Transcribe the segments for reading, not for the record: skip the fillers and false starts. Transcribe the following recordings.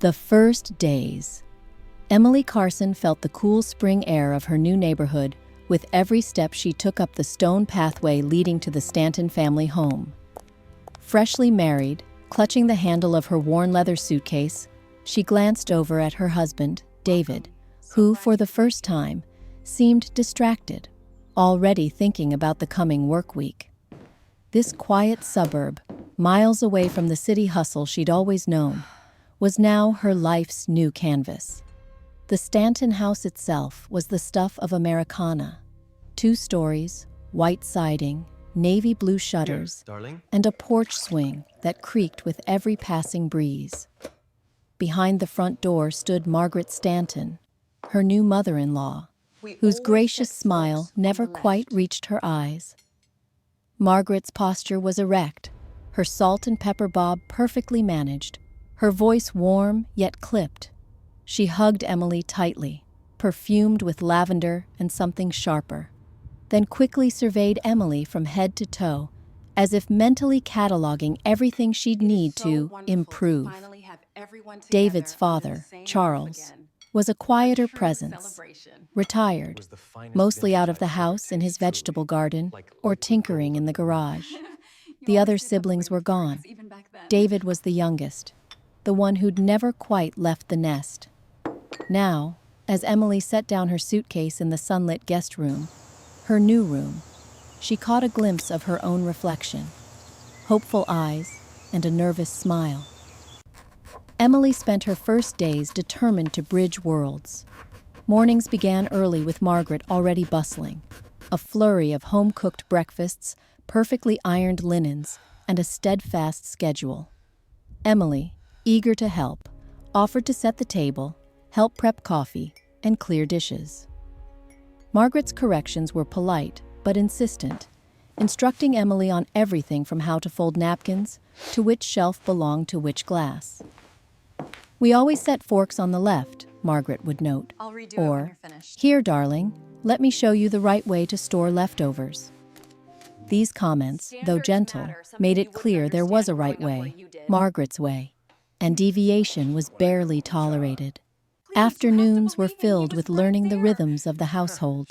The first days. Emily Carson felt the cool spring air of her new neighborhood with every step she took up the stone pathway leading to the Stanton family home. Freshly married, clutching the handle of her worn leather suitcase, she glanced over at her husband, David, who, for the first time, seemed distracted, already thinking about the coming work week. This quiet suburb, miles away from the city hustle she'd always known, was now her life's new canvas. The Stanton house itself was the stuff of Americana. 2 stories, white siding, navy blue shutters, and a porch swing that creaked with every passing breeze. Behind the front door stood Margaret Stanton, her new mother-in-law, whose gracious smile never quite reached her eyes. Margaret's posture was erect, her salt and pepper bob perfectly managed, her voice warm yet clipped. She hugged Emily tightly, perfumed with lavender and something sharper, then quickly surveyed Emily from head to toe, as if mentally cataloging everything she'd need to improve. David's father, Charles, was a quieter presence, retired, mostly out of the house in his vegetable garden or tinkering in the garage. The other siblings were gone. David was the youngest, the one who'd never quite left the nest. Now, as Emily set down her suitcase in the sunlit guest room, her new room, she caught a glimpse of her own reflection, hopeful eyes and a nervous smile. Emily spent her first days determined to bridge worlds. Mornings began early with Margaret already bustling, a flurry of home-cooked breakfasts, perfectly ironed linens, and a steadfast schedule. Emily, eager to help, offered to set the table, help prep coffee, and clear dishes. Margaret's corrections were polite but insistent, instructing Emily on everything from how to fold napkins to which shelf belonged to which glass. "We always set forks on the left," Margaret would note. Or, "Here, darling, let me show you the right way to store leftovers." These comments, though gentle, made it clear there was a right way, Margaret's way, and deviation was barely tolerated. Afternoons were filled with learning the rhythms of the household.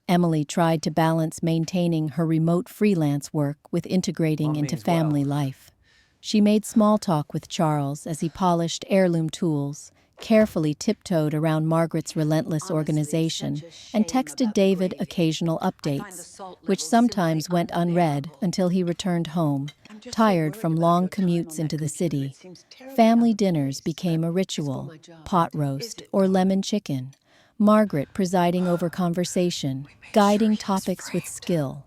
Emily tried to balance maintaining her remote freelance work with integrating into family life. She made small talk with Charles as he polished heirloom tools, carefully tiptoed around Margaret's relentless organization, and texted David occasional updates, which sometimes went unread until he returned home, tired from long commutes into the city. Family dinners became a ritual, pot roast or lemon chicken, Margaret presiding over conversation, guiding topics with skill.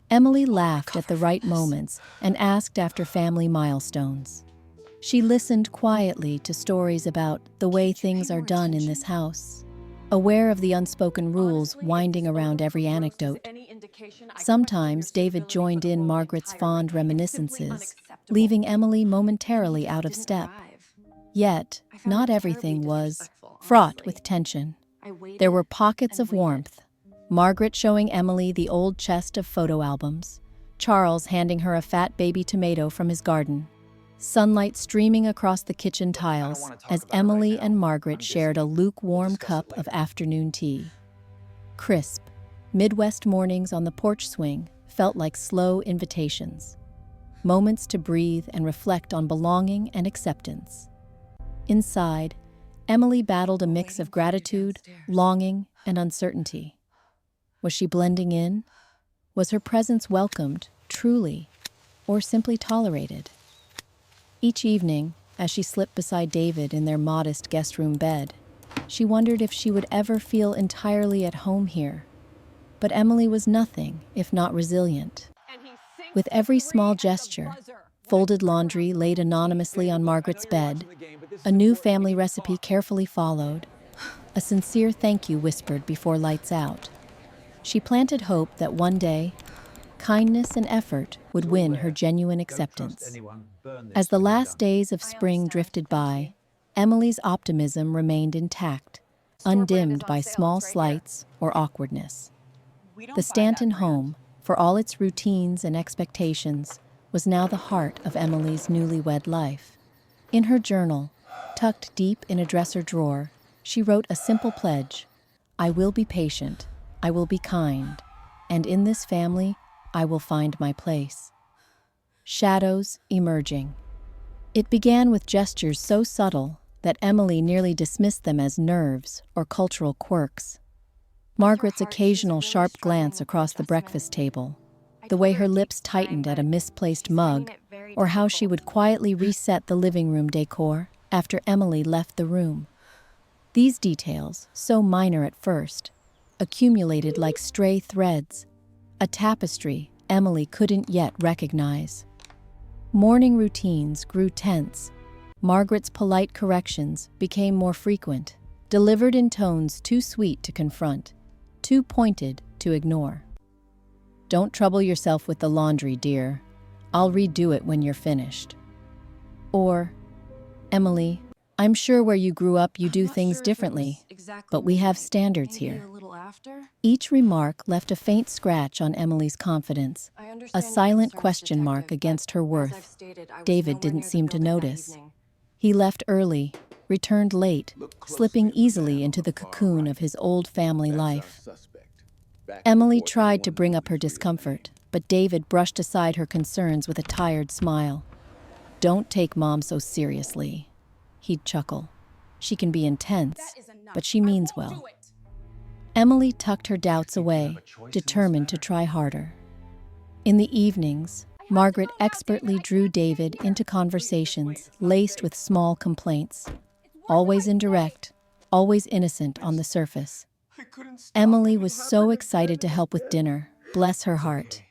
Emily laughed at the right moments and asked after family milestones. She listened quietly to stories about the way things are done in this house, aware of the unspoken rules winding around every anecdote. Sometimes David joined in Margaret's fond reminiscences, leaving Emily momentarily out of step. Yet, not everything was fraught with tension. There were pockets of warmth, Margaret showing Emily the old chest of photo albums, Charles handing her a fat baby tomato from his garden, sunlight streaming across the kitchen tiles as Emily and Margaret shared a lukewarm cup of afternoon tea. Crisp, Midwest mornings on the porch swing felt like slow invitations, moments to breathe and reflect on belonging and acceptance. Inside, Emily battled a mix of gratitude, longing, and uncertainty. Was she blending in? Was her presence welcomed, truly, or simply tolerated? Each evening, as she slipped beside David in their modest guest room bed, she wondered if she would ever feel entirely at home here. But Emily was nothing if not resilient. With every small gesture, folded laundry laid anonymously on Margaret's bed, a new family recipe carefully followed, a sincere thank you whispered before lights out, she planted hope that one day, kindness and effort would win her genuine acceptance. As the last days of spring drifted by, Emily's optimism remained intact, undimmed by small slights or awkwardness. The Stanton home, for all its routines and expectations, was now the heart of Emily's newlywed life. In her journal, tucked deep in a dresser drawer, she wrote a simple pledge: "I will be patient, I will be kind, and in this family, I will find my place." Shadows emerging. It began with gestures so subtle that Emily nearly dismissed them as nerves or cultural quirks. Margaret's occasional sharp glance across the breakfast table, the way her lips tightened at a misplaced mug, or how she would quietly reset the living room decor after Emily left the room. These details, so minor at first, accumulated like stray threads, a tapestry Emily couldn't yet recognize. Morning routines grew tense. Margaret's polite corrections became more frequent, delivered in tones too sweet to confront, too pointed to ignore. "Don't trouble yourself with the laundry, dear. I'll redo it when you're finished." Or, "Emily, I'm sure where you grew up you do things differently, but we have standards here." Each remark left a faint scratch on Emily's confidence, a silent question mark against her worth. David didn't seem to notice. He left early, returned late, slipping easily into the cocoon of his old family life. Emily tried to bring up her discomfort, but David brushed aside her concerns with a tired smile. "Don't take Mom so seriously," he'd chuckle. "She can be intense, but she means well." Emily tucked her doubts away, determined to try harder. In the evenings, Margaret expertly drew David into conversations laced with small complaints, always indirect, always innocent on the surface. Emily was so excited to help with dinner, bless her heart.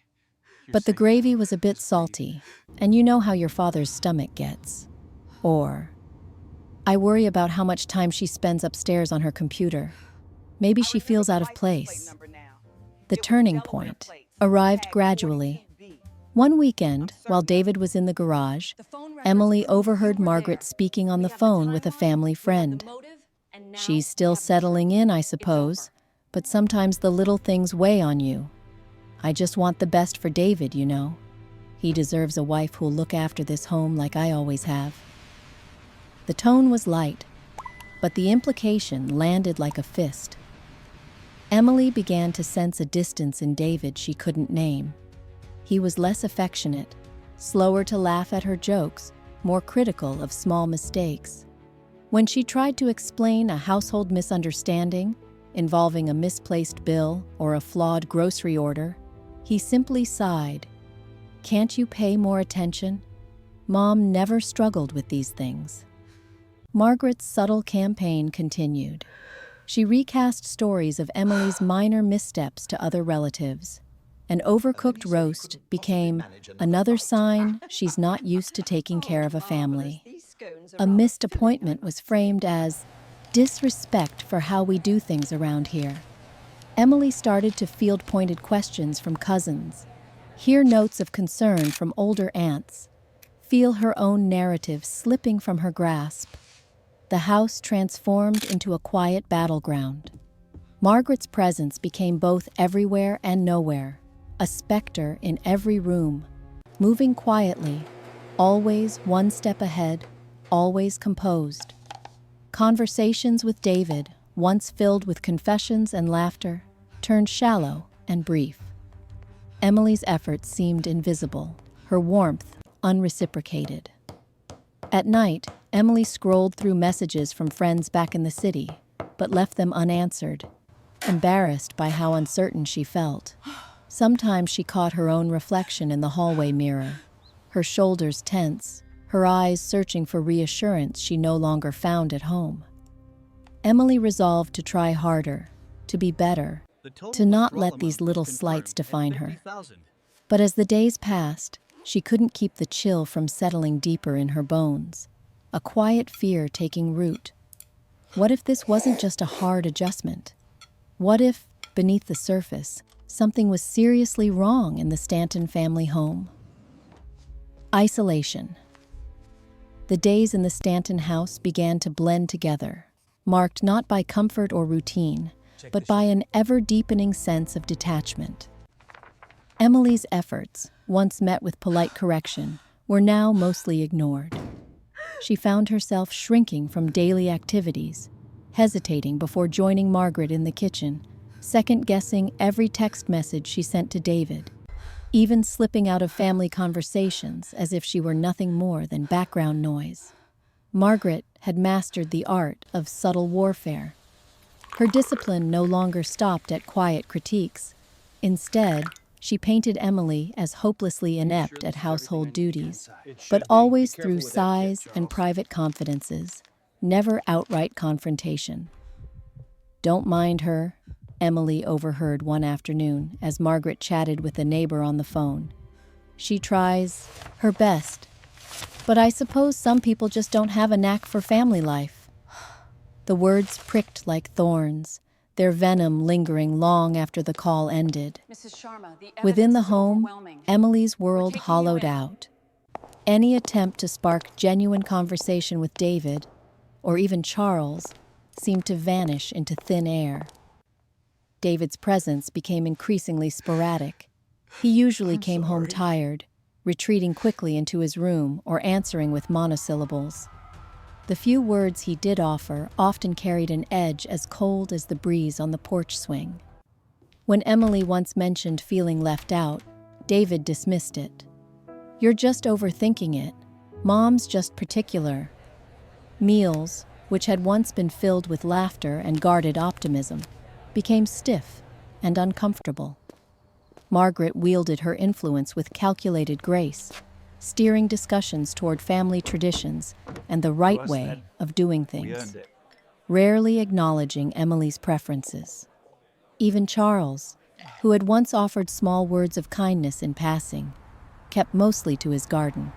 But the gravy was a bit salty, and you know how your father's stomach gets. Or, "I worry about how much time she spends upstairs on her computer. Maybe she feels out of place." The turning point arrived gradually. One weekend, while David was in the garage, Emily overheard Margaret speaking on the phone with a family friend. "She's still settling in, I suppose, but sometimes the little things weigh on you. I just want the best for David, you know. He deserves a wife who'll look after this home like I always have." The tone was light, but the implication landed like a fist. Emily began to sense a distance in David she couldn't name. He was less affectionate, slower to laugh at her jokes, more critical of small mistakes. When she tried to explain a household misunderstanding involving a misplaced bill or a flawed grocery order, he simply sighed. "Can't you pay more attention? Mom never struggled with these things." Margaret's subtle campaign continued. She recast stories of Emily's minor missteps to other relatives. An overcooked roast became another sign she's not used to taking care of a family. A missed appointment was framed as disrespect for how we do things around here. Emily started to field pointed questions from cousins, hear notes of concern from older aunts, feel her own narrative slipping from her grasp. The house transformed into a quiet battleground. Margaret's presence became both everywhere and nowhere, a specter in every room, moving quietly, always one step ahead, always composed. Conversations with David, once filled with confessions and laughter, turned shallow and brief. Emily's efforts seemed invisible, her warmth unreciprocated. At night, Emily scrolled through messages from friends back in the city, but left them unanswered, embarrassed by how uncertain she felt. Sometimes she caught her own reflection in the hallway mirror, her shoulders tense, her eyes searching for reassurance she no longer found at home. Emily resolved to try harder, to be better, to not let these little slights define her. But as the days passed, she couldn't keep the chill from settling deeper in her bones, a quiet fear taking root. What if this wasn't just a hard adjustment? What if, beneath the surface, something was seriously wrong in the Stanton family home? Isolation. The days in the Stanton house began to blend together, marked not by comfort or routine, but by an ever-deepening sense of detachment. Emily's efforts, once met with polite correction, were now mostly ignored. she found herself shrinking from daily activities, hesitating before joining Margaret in the kitchen, second-guessing every text message she sent to David, even slipping out of family conversations as if she were nothing more than background noise. Margaret had mastered the art of subtle warfare. Her discipline no longer stopped at quiet critiques. Instead, she painted Emily as hopelessly inept at household duties, but always through sighs and private confidences, never outright confrontation. "Don't mind her," Emily overheard one afternoon as Margaret chatted with a neighbor on the phone. "She tries her best, but I suppose some people just don't have a knack for family life." The words pricked like thorns, their venom lingering long after the call ended. Within the home, Emily's world hollowed out. Any attempt to spark genuine conversation with David, or even Charles, seemed to vanish into thin air. David's presence became increasingly sporadic. He usually came home tired, retreating quickly into his room or answering with monosyllables. The few words he did offer often carried an edge as cold as the breeze on the porch swing. When Emily once mentioned feeling left out, David dismissed it. "You're just overthinking it. Mom's just particular." Meals, which had once been filled with laughter and guarded optimism, became stiff and uncomfortable. Margaret wielded her influence with calculated grace, steering discussions toward family traditions and the right way of doing things, rarely acknowledging Emily's preferences. Even Charles, who had once offered small words of kindness in passing, kept mostly to his garden.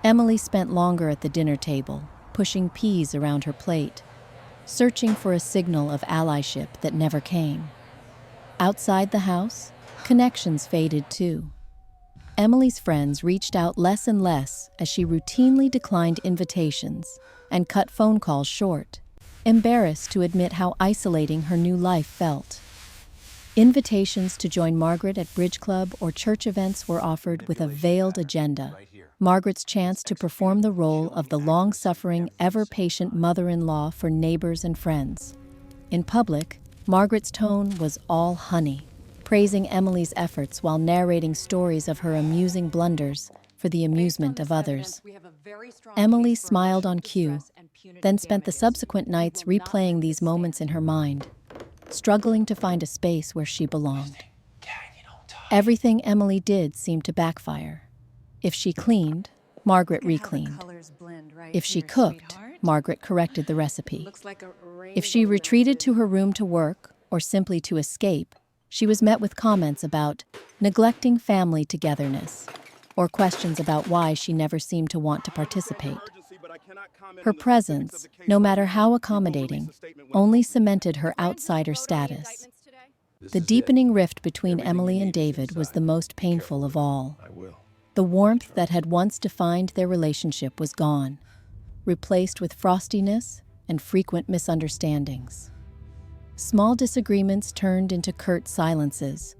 Emily spent longer at the dinner table, pushing peas around her plate, searching for a signal of allyship that never came. Outside the house, connections faded too. Emily's friends reached out less and less as she routinely declined invitations and cut phone calls short, embarrassed to admit how isolating her new life felt. Invitations to join Margaret at bridge club or church events were offered with a veiled agenda. Margaret's chance to perform the role of the long-suffering, ever-patient mother-in-law for neighbors and friends. In public, Margaret's tone was all honey, praising Emily's efforts while narrating stories of her amusing blunders for the amusement of others. Emily smiled on cue, then spent the subsequent nights replaying these moments in her mind, struggling to find a space where she belonged. Everything Emily did seemed to backfire. If she cleaned, Margaret recleaned. If she cooked, Margaret corrected the recipe. If she retreated to her room to work, or simply to escape, she was met with comments about neglecting family togetherness, or questions about why she never seemed to want to participate. Her presence, no matter how accommodating, only cemented her outsider status. The deepening rift between Emily and David was the most painful of all. The warmth that had once defined their relationship was gone, replaced with frostiness and frequent misunderstandings. Small disagreements turned into curt silences.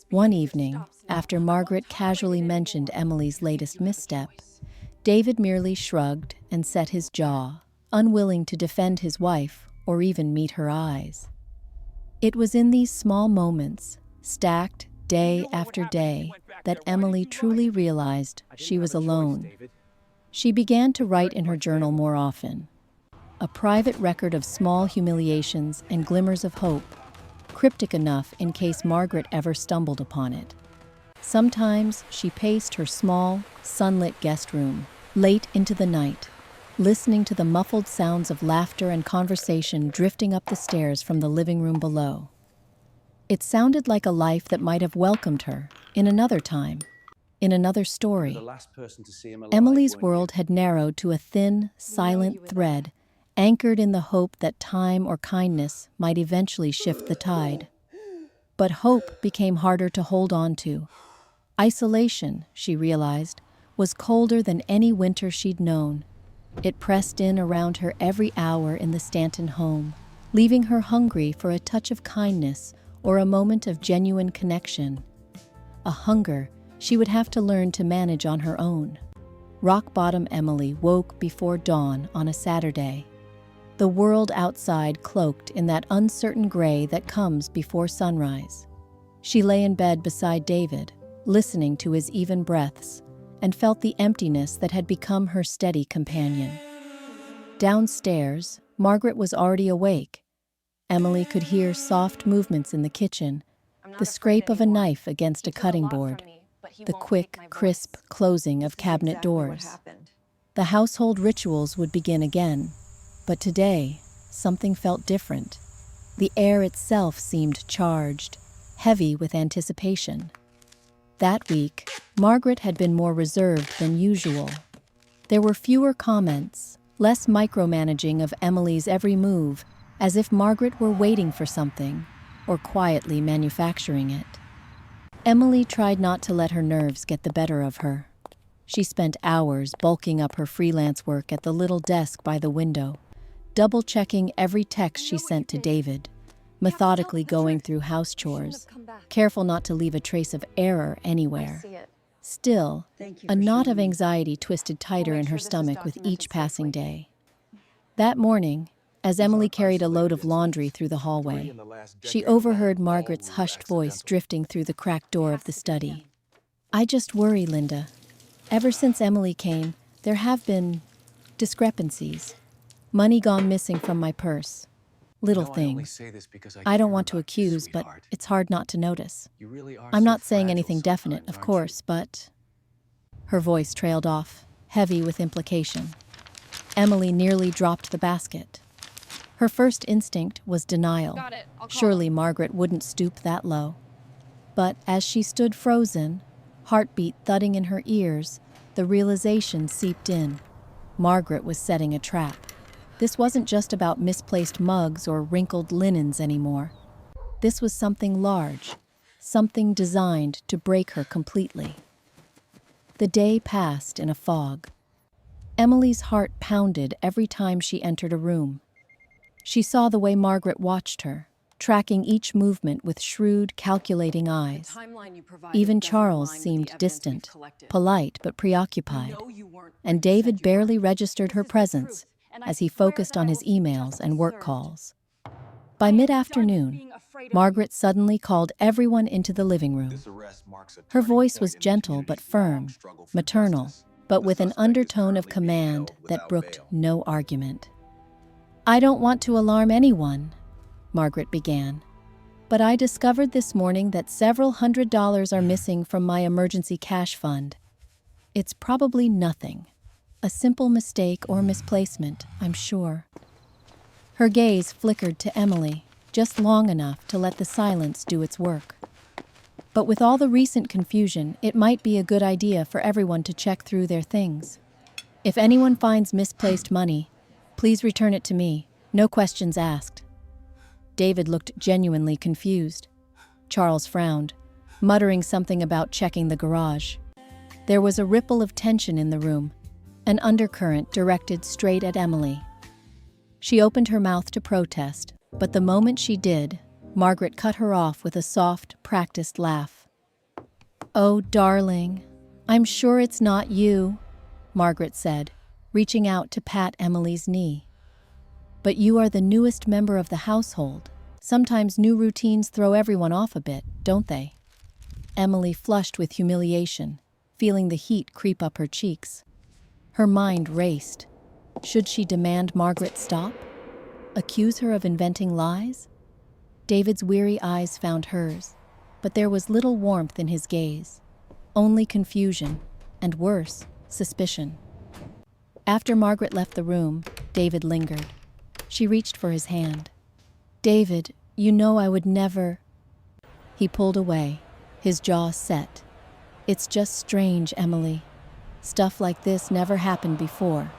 One evening, after Margaret casually mentioned Emily's latest misstep, David merely shrugged and set his jaw, unwilling to defend his wife or even meet her eyes. It was in these small moments, stacked day after day, that Emily truly realized she was alone. She began to write in her journal more often, a private record of small humiliations and glimmers of hope, cryptic enough in case Margaret ever stumbled upon it. Sometimes she paced her small, sunlit guest room, late into the night, listening to the muffled sounds of laughter and conversation drifting up the stairs from the living room below. It sounded like a life that might have welcomed her in another time, in another story. Emily's world had narrowed to a thin, silent thread, anchored in the hope that time or kindness might eventually shift the tide. But hope became harder to hold on to. Isolation, she realized, was colder than any winter she'd known. It pressed in around her every hour in the Stanton home, leaving her hungry for a touch of kindness or a moment of genuine connection. A hunger she would have to learn to manage on her own. rock-bottom Emily woke before dawn on a Saturday. The world outside cloaked in that uncertain gray that comes before sunrise. She lay in bed beside David, listening to his even breaths, and felt the emptiness that had become her steady companion. Downstairs, Margaret was already awake. Emily could hear soft movements in the kitchen, the scrape of a knife against a cutting board, the quick, crisp closing of cabinet doors. The household rituals would begin again, but today, something felt different. The air itself seemed charged, heavy with anticipation. That week, Margaret had been more reserved than usual. There were fewer comments, less micromanaging of Emily's every move, as if Margaret were waiting for something, or quietly manufacturing it. Emily tried not to let her nerves get the better of her. She spent hours bulking up her freelance work at the little desk by the window, double-checking every text she sent to David, methodically going through house chores, careful not to leave a trace of error anywhere. Still, a knot of anxiety twisted tighter in her stomach with each passing day. That morning, as Emily carried a load of laundry through the hallway, she overheard Margaret's hushed voice drifting through the cracked door of the study. "I just worry, Linda. Ever since Emily came, there have been discrepancies. Money gone missing from my purse. Little things. I don't want to accuse, but it's hard not to notice. I'm not saying anything definite, of course, but..." Her voice trailed off, heavy with implication. Emily nearly dropped the basket. Her first instinct was denial. Surely Margaret wouldn't stoop that low. But as she stood frozen, heartbeat thudding in her ears, the realization seeped in. Margaret was setting a trap. This wasn't just about misplaced mugs or wrinkled linens anymore. This was something large, something designed to break her completely. The day passed in a fog. Emily's heart pounded every time she entered a room. She saw the way Margaret watched her, tracking each movement with shrewd, calculating eyes. Even Charles seemed distant, polite but preoccupied, and David barely registered her presence as he focused on his emails and work calls. By mid-afternoon, Margaret suddenly called everyone into the living room. Her voice was gentle but firm, maternal, but with an undertone of command that brooked no argument. "I don't want to alarm anyone," Margaret began, "but I discovered this morning that several $100s are missing from my emergency cash fund. It's probably nothing. A simple mistake or misplacement, I'm sure." Her gaze flickered to Emily, just long enough to let the silence do its work. "But with all the recent confusion, it might be a good idea for everyone to check through their things. If anyone finds misplaced money, please return it to me, no questions asked." David looked genuinely confused. Charles frowned, muttering something about checking the garage. There was a ripple of tension in the room, an undercurrent directed straight at Emily. She opened her mouth to protest, but the moment she did, Margaret cut her off with a soft, practiced laugh. "Oh, darling, I'm sure it's not you," Margaret said, reaching out to pat Emily's knee. "But you are the newest member of the household. Sometimes new routines throw everyone off a bit, don't they?" Emily flushed with humiliation, feeling the heat creep up her cheeks. Her mind raced. Should she demand Margaret stop? Accuse her of inventing lies? David's weary eyes found hers, but there was little warmth in his gaze. Only confusion, and worse, suspicion. After Margaret left the room, David lingered. She reached for his hand. "David, you know I would never..." He pulled away, his jaw set. "It's just strange, Emily. Stuff like this never happened before."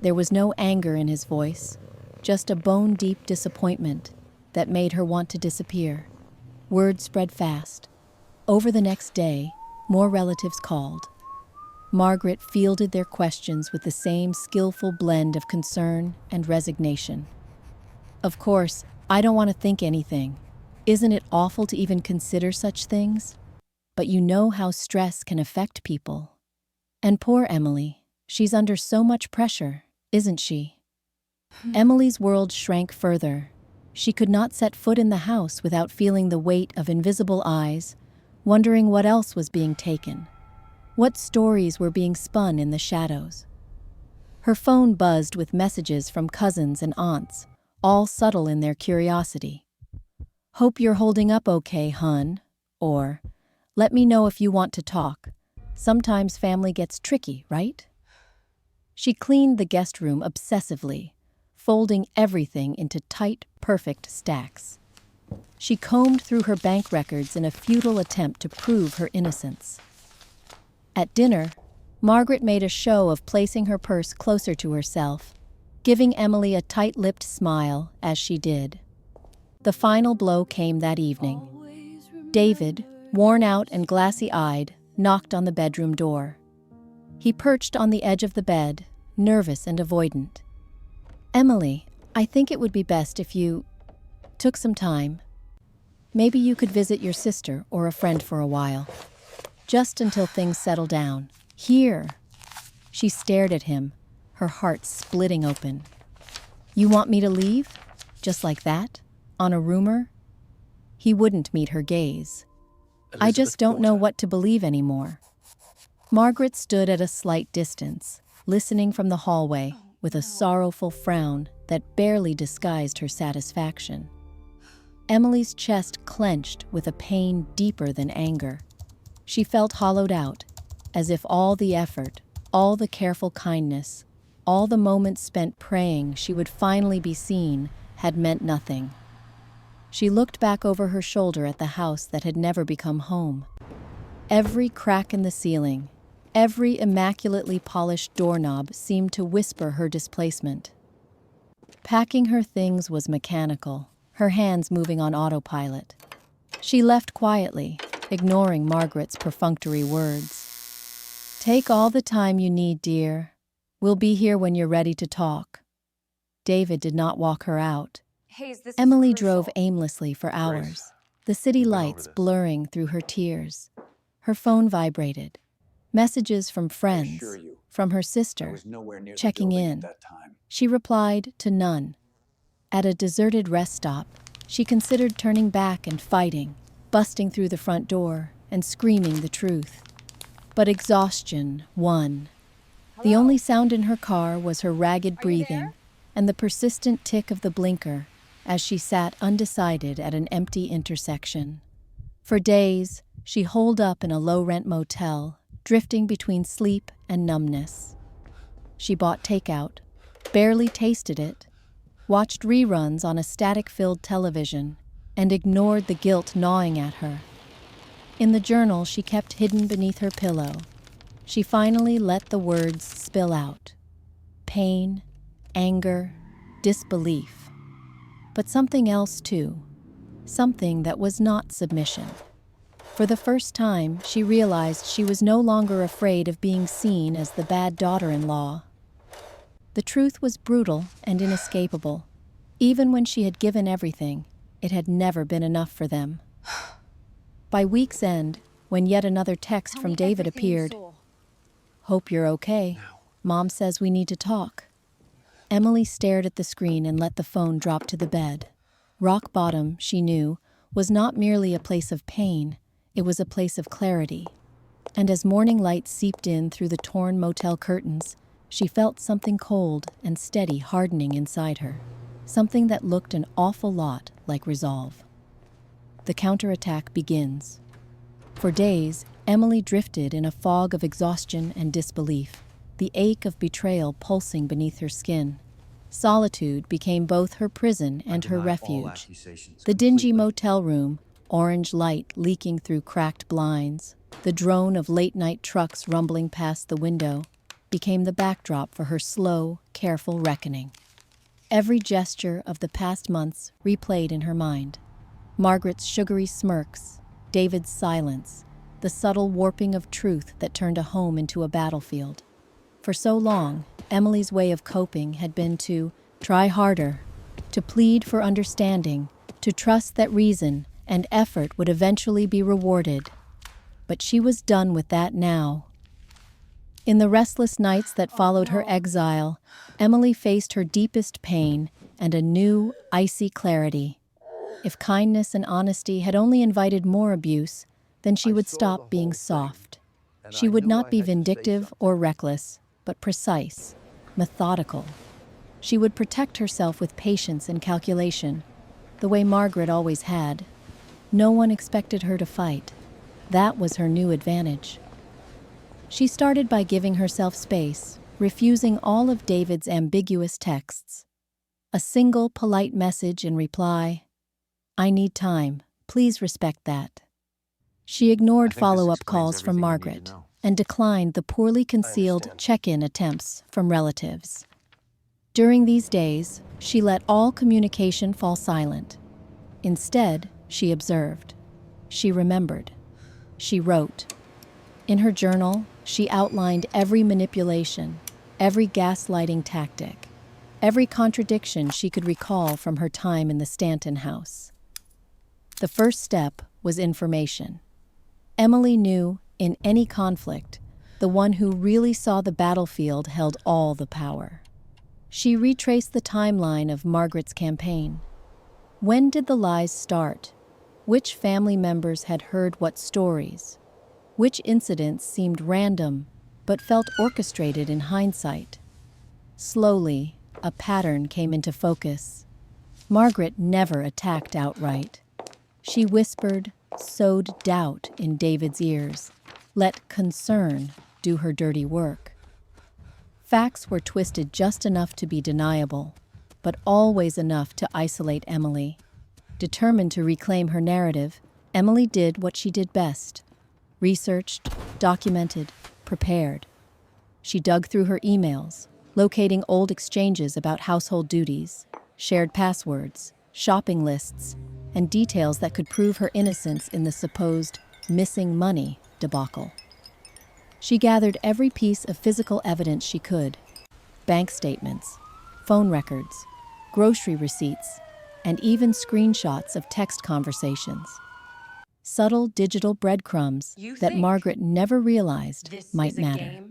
There was no anger in his voice, just a bone-deep disappointment that made her want to disappear. Word spread fast. Over the next day, more relatives called. Margaret fielded their questions with the same skillful blend of concern and resignation. "Of course, I don't want to think anything. Isn't it awful to even consider such things? But you know how stress can affect people." And poor Emily, She's under so much pressure, isn't she? Emily's world shrank further. She could not set foot in the house without feeling the weight of invisible eyes, wondering what else was being taken. What stories were being spun in the shadows? Her phone buzzed with messages from cousins and aunts, all subtle in their curiosity. "Hope you're holding up okay, hun," or "Let me know if you want to talk. Sometimes family gets tricky, right?" She cleaned the guest room obsessively, folding everything into tight, perfect stacks. She combed through her bank records in a futile attempt to prove her innocence. At dinner, Margaret made a show of placing her purse closer to herself, giving Emily a tight-lipped smile as she did. The final blow came that evening. David, worn out and glassy-eyed, knocked on the bedroom door. He perched on the edge of the bed, nervous and avoidant. "Emily, I think it would be best if you took some time. Maybe you could visit your sister or a friend for a while. Just until things settle down. Here." She stared at him, her heart splitting open. "You want me to leave? Just like that? On a rumor?" He wouldn't meet her gaze. "I just don't know what to believe anymore." Margaret stood at a slight distance, listening from the hallway, with a sorrowful frown that barely disguised her satisfaction. Emily's chest clenched with a pain deeper than anger. She felt hollowed out, as if all the effort, all the careful kindness, all the moments spent praying she would finally be seen had meant nothing. She looked back over her shoulder at the house that had never become home. Every crack in the ceiling, every immaculately polished doorknob seemed to whisper her displacement. Packing her things was mechanical, her hands moving on autopilot. She left quietly, ignoring Margaret's perfunctory words. "Take all the time you need, dear. We'll be here when you're ready to talk." David did not walk her out. Emily drove aimlessly for hours, the city lights blurring through her tears. Her phone vibrated. Messages from friends, from her sister, checking in. She replied to none. At a deserted rest stop, she considered turning back and fighting, busting through the front door and screaming the truth. But exhaustion won. The only sound in her car was her ragged breathing and the persistent tick of the blinker as she sat undecided at an empty intersection. For days, she holed up in a low-rent motel, drifting between sleep and numbness. She bought takeout, barely tasted it, watched reruns on a static-filled television, and ignored the guilt gnawing at her. In the journal she kept hidden beneath her pillow, she finally let the words spill out. Pain, anger, disbelief. But something else too. Something that was not submission. For the first time, she realized she was no longer afraid of being seen as the bad daughter-in-law. The truth was brutal and inescapable. Even when she had given everything, it had never been enough for them. By week's end, when yet another text from David appeared, "Hope you're okay. Mom says we need to talk." Emily stared at the screen and let the phone drop to the bed. Rock bottom, she knew, was not merely a place of pain, it was a place of clarity. And as morning light seeped in through the torn motel curtains, she felt something cold and steady hardening inside her, something that looked an awful lot like resolve. The counterattack begins. For days, Emily drifted in a fog of exhaustion and disbelief, the ache of betrayal pulsing beneath her skin. Solitude became both her prison and her refuge. The dingy motel room, orange light leaking through cracked blinds, the drone of late-night trucks rumbling past the window, became the backdrop for her slow, careful reckoning. Every gesture of the past months replayed in her mind. Margaret's sugary smirks, David's silence, the subtle warping of truth that turned a home into a battlefield. For so long, Emily's way of coping had been to try harder, to plead for understanding, to trust that reason and effort would eventually be rewarded. But she was done with that now. In the restless nights that followed her exile, Emily faced her deepest pain and a new, icy clarity. If kindness and honesty had only invited more abuse, then she would stop being soft. She would not be vindictive or reckless, but precise, methodical. She would protect herself with patience and calculation, the way Margaret always had. No one expected her to fight. That was her new advantage. She started by giving herself space, refusing all of David's ambiguous texts. A single polite message in reply, "I need time, please respect that." She ignored follow-up calls from Margaret and declined the poorly concealed check-in attempts from relatives. During these days, she let all communication fall silent. Instead, she observed. She remembered. She wrote. In her journal, she outlined every manipulation, every gaslighting tactic, every contradiction she could recall from her time in the Stanton house. The first step was information. Emily knew, in any conflict, the one who really saw the battlefield held all the power. She retraced the timeline of Margaret's campaign. When did the lies start? Which family members had heard what stories? Which incidents seemed random, but felt orchestrated in hindsight? Slowly, a pattern came into focus. Margaret never attacked outright. She whispered, sowed doubt in David's ears, let concern do her dirty work. Facts were twisted just enough to be deniable, but always enough to isolate Emily. Determined to reclaim her narrative, Emily did what she did best. Researched, documented, prepared. She dug through her emails, locating old exchanges about household duties, shared passwords, shopping lists, and details that could prove her innocence in the supposed missing money debacle. She gathered every piece of physical evidence she could: bank statements, phone records, grocery receipts, and even screenshots of text conversations. Subtle digital breadcrumbs that Margaret never realized might matter.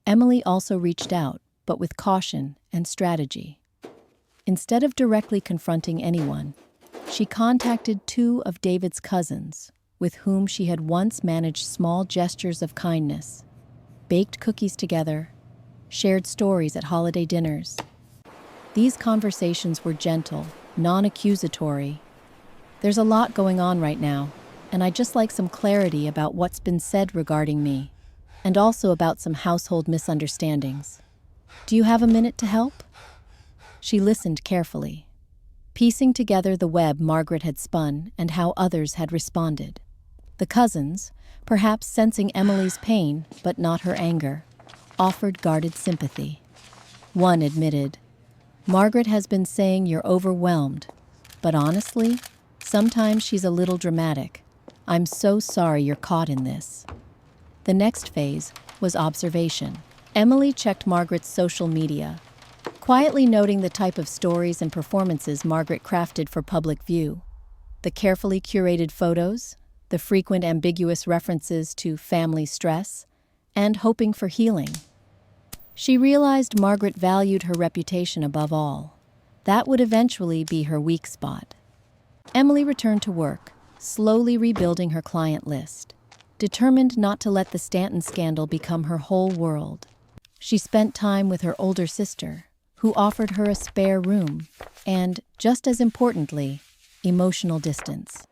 Emily also reached out, but with caution and strategy. Instead of directly confronting anyone, she contacted two of David's cousins, with whom she had once managed small gestures of kindness, baked cookies together, shared stories at holiday dinners. These conversations were gentle, non-accusatory. "There's a lot going on right now, and I'd just like some clarity about what's been said regarding me, and also about some household misunderstandings. Do you have a minute to help?" She listened carefully, piecing together the web Margaret had spun and how others had responded. The cousins, perhaps sensing Emily's pain but not her anger, offered guarded sympathy. One admitted, "Margaret has been saying you're overwhelmed, but honestly, sometimes she's a little dramatic. I'm so sorry you're caught in this." The next phase was observation. Emily checked Margaret's social media, quietly noting the type of stories and performances Margaret crafted for public view. The carefully curated photos, the frequent ambiguous references to family stress, and hoping for healing. She realized Margaret valued her reputation above all. That would eventually be her weak spot. Emily returned to work, slowly rebuilding her client list, determined not to let the Stanton scandal become her whole world. She spent time with her older sister, who offered her a spare room, and, just as importantly, emotional distance.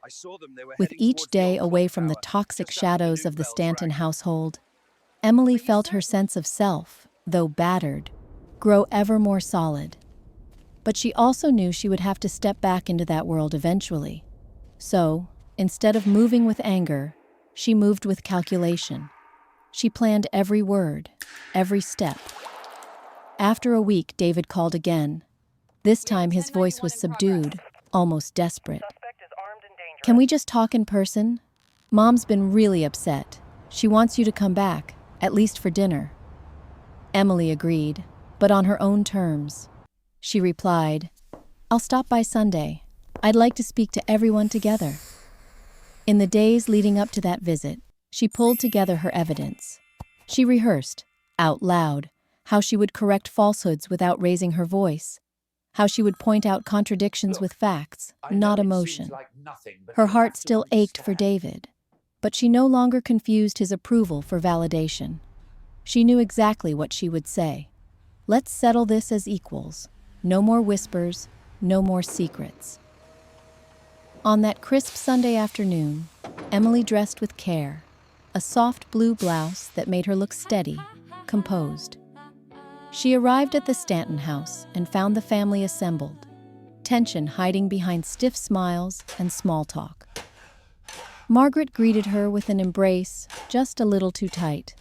With each day away from the toxic shadows of the Stanton household, Emily felt her sense of self, though battered, grow ever more solid. But she also knew she would have to step back into that world eventually. So, instead of moving with anger, she moved with calculation. She planned every word, every step. After a week, David called again. This time his voice was subdued, almost desperate. "Can we just talk in person? Mom's been really upset. She wants you to come back, at least for dinner." Emily agreed, but on her own terms. She replied, "I'll stop by Sunday. I'd like to speak to everyone together." In the days leading up to that visit, she pulled together her evidence. She rehearsed, out loud, how she would correct falsehoods without raising her voice, how she would point out contradictions with facts, not emotion. Her heart still ached for David, but she no longer confused his approval for validation. She knew exactly what she would say. Let's settle this as equals. No more whispers, no more secrets. On that crisp Sunday afternoon, Emily dressed with care, a soft blue blouse that made her look steady, composed. She arrived at the Stanton house and found the family assembled, tension hiding behind stiff smiles and small talk. Margaret greeted her with an embrace just a little too tight,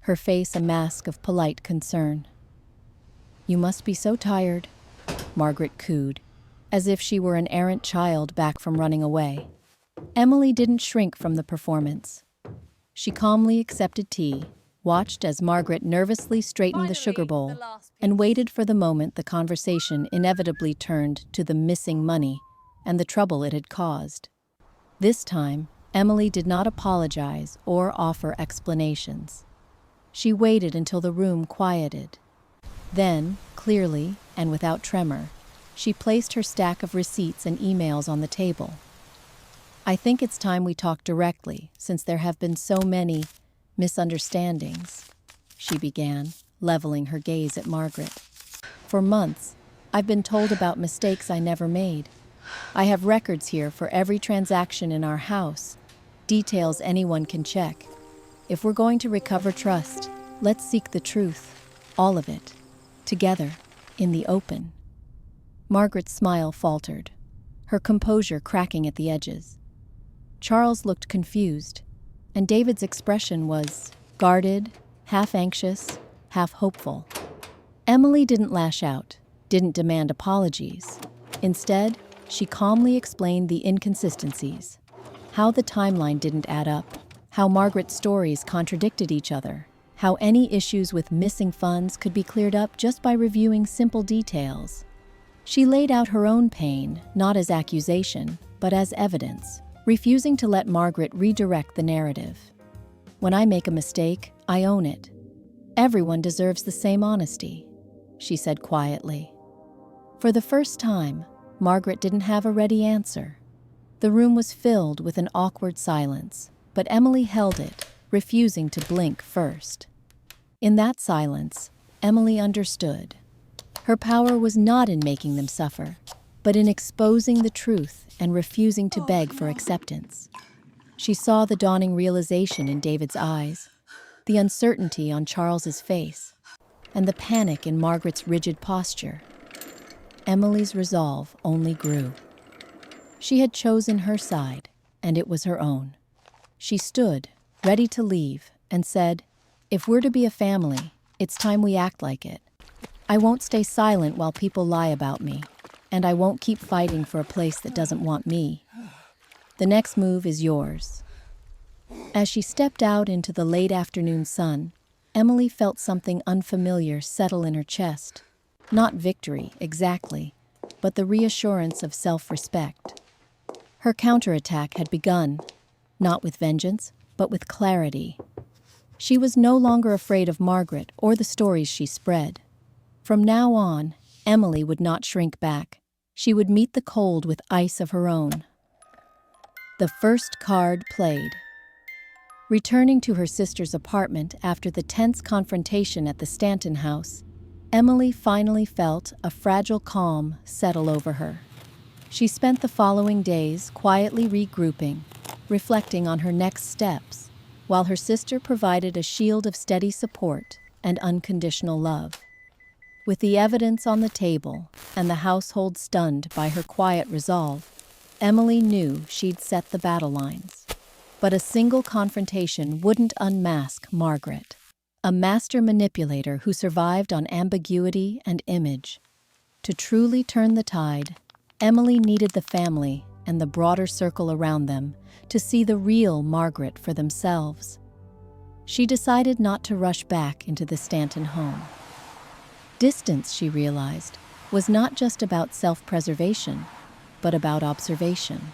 her face a mask of polite concern. "You must be so tired," Margaret cooed, as if she were an errant child back from running away. Emily didn't shrink from the performance. She calmly accepted tea, watched as Margaret nervously straightened the sugar bowl, and waited for the moment the conversation inevitably turned to the missing money and the trouble it had caused. This time, Emily did not apologize or offer explanations. She waited until the room quieted. Then, clearly and without tremor, she placed her stack of receipts and emails on the table. "I think it's time we talk directly, since there have been so many misunderstandings," she began, leveling her gaze at Margaret. "For months, I've been told about mistakes I never made. I have records here for every transaction in our house, details anyone can check. If we're going to recover trust, let's seek the truth, all of it, together, in the open." Margaret's smile faltered, her composure cracking at the edges. Charles looked confused, and David's expression was guarded, half anxious, half hopeful. Emily didn't lash out, didn't demand apologies. Instead, she calmly explained the inconsistencies, how the timeline didn't add up, how Margaret's stories contradicted each other, how any issues with missing funds could be cleared up just by reviewing simple details. She laid out her own pain, not as accusation, but as evidence, refusing to let Margaret redirect the narrative. "When I make a mistake, I own it. Everyone deserves the same honesty," she said quietly. For the first time, Margaret didn't have a ready answer. The room was filled with an awkward silence, but Emily held it, refusing to blink first. In that silence, Emily understood. Her power was not in making them suffer, but in exposing the truth and refusing to beg for acceptance. She saw the dawning realization in David's eyes, the uncertainty on Charles's face, and the panic in Margaret's rigid posture. Emily's resolve only grew. She had chosen her side, and it was her own. She stood, ready to leave, and said, "If we're to be a family, it's time we act like it. I won't stay silent while people lie about me, and I won't keep fighting for a place that doesn't want me. The next move is yours." As she stepped out into the late afternoon sun, Emily felt something unfamiliar settle in her chest. Not victory, exactly, but the reassurance of self-respect. Her counterattack had begun, not with vengeance, but with clarity. She was no longer afraid of Margaret or the stories she spread. From now on, Emily would not shrink back. She would meet the cold with ice of her own. The first card played. Returning to her sister's apartment after the tense confrontation at the Stanton house, Emily finally felt a fragile calm settle over her. She spent the following days quietly regrouping, reflecting on her next steps, while her sister provided a shield of steady support and unconditional love. With the evidence on the table and the household stunned by her quiet resolve, Emily knew she'd set the battle lines. But a single confrontation wouldn't unmask Margaret, a master manipulator who survived on ambiguity and image. To truly turn the tide, Emily needed the family and the broader circle around them to see the real Margaret for themselves. She decided not to rush back into the Stanton home. Distance, she realized, was not just about self-preservation, but about observation.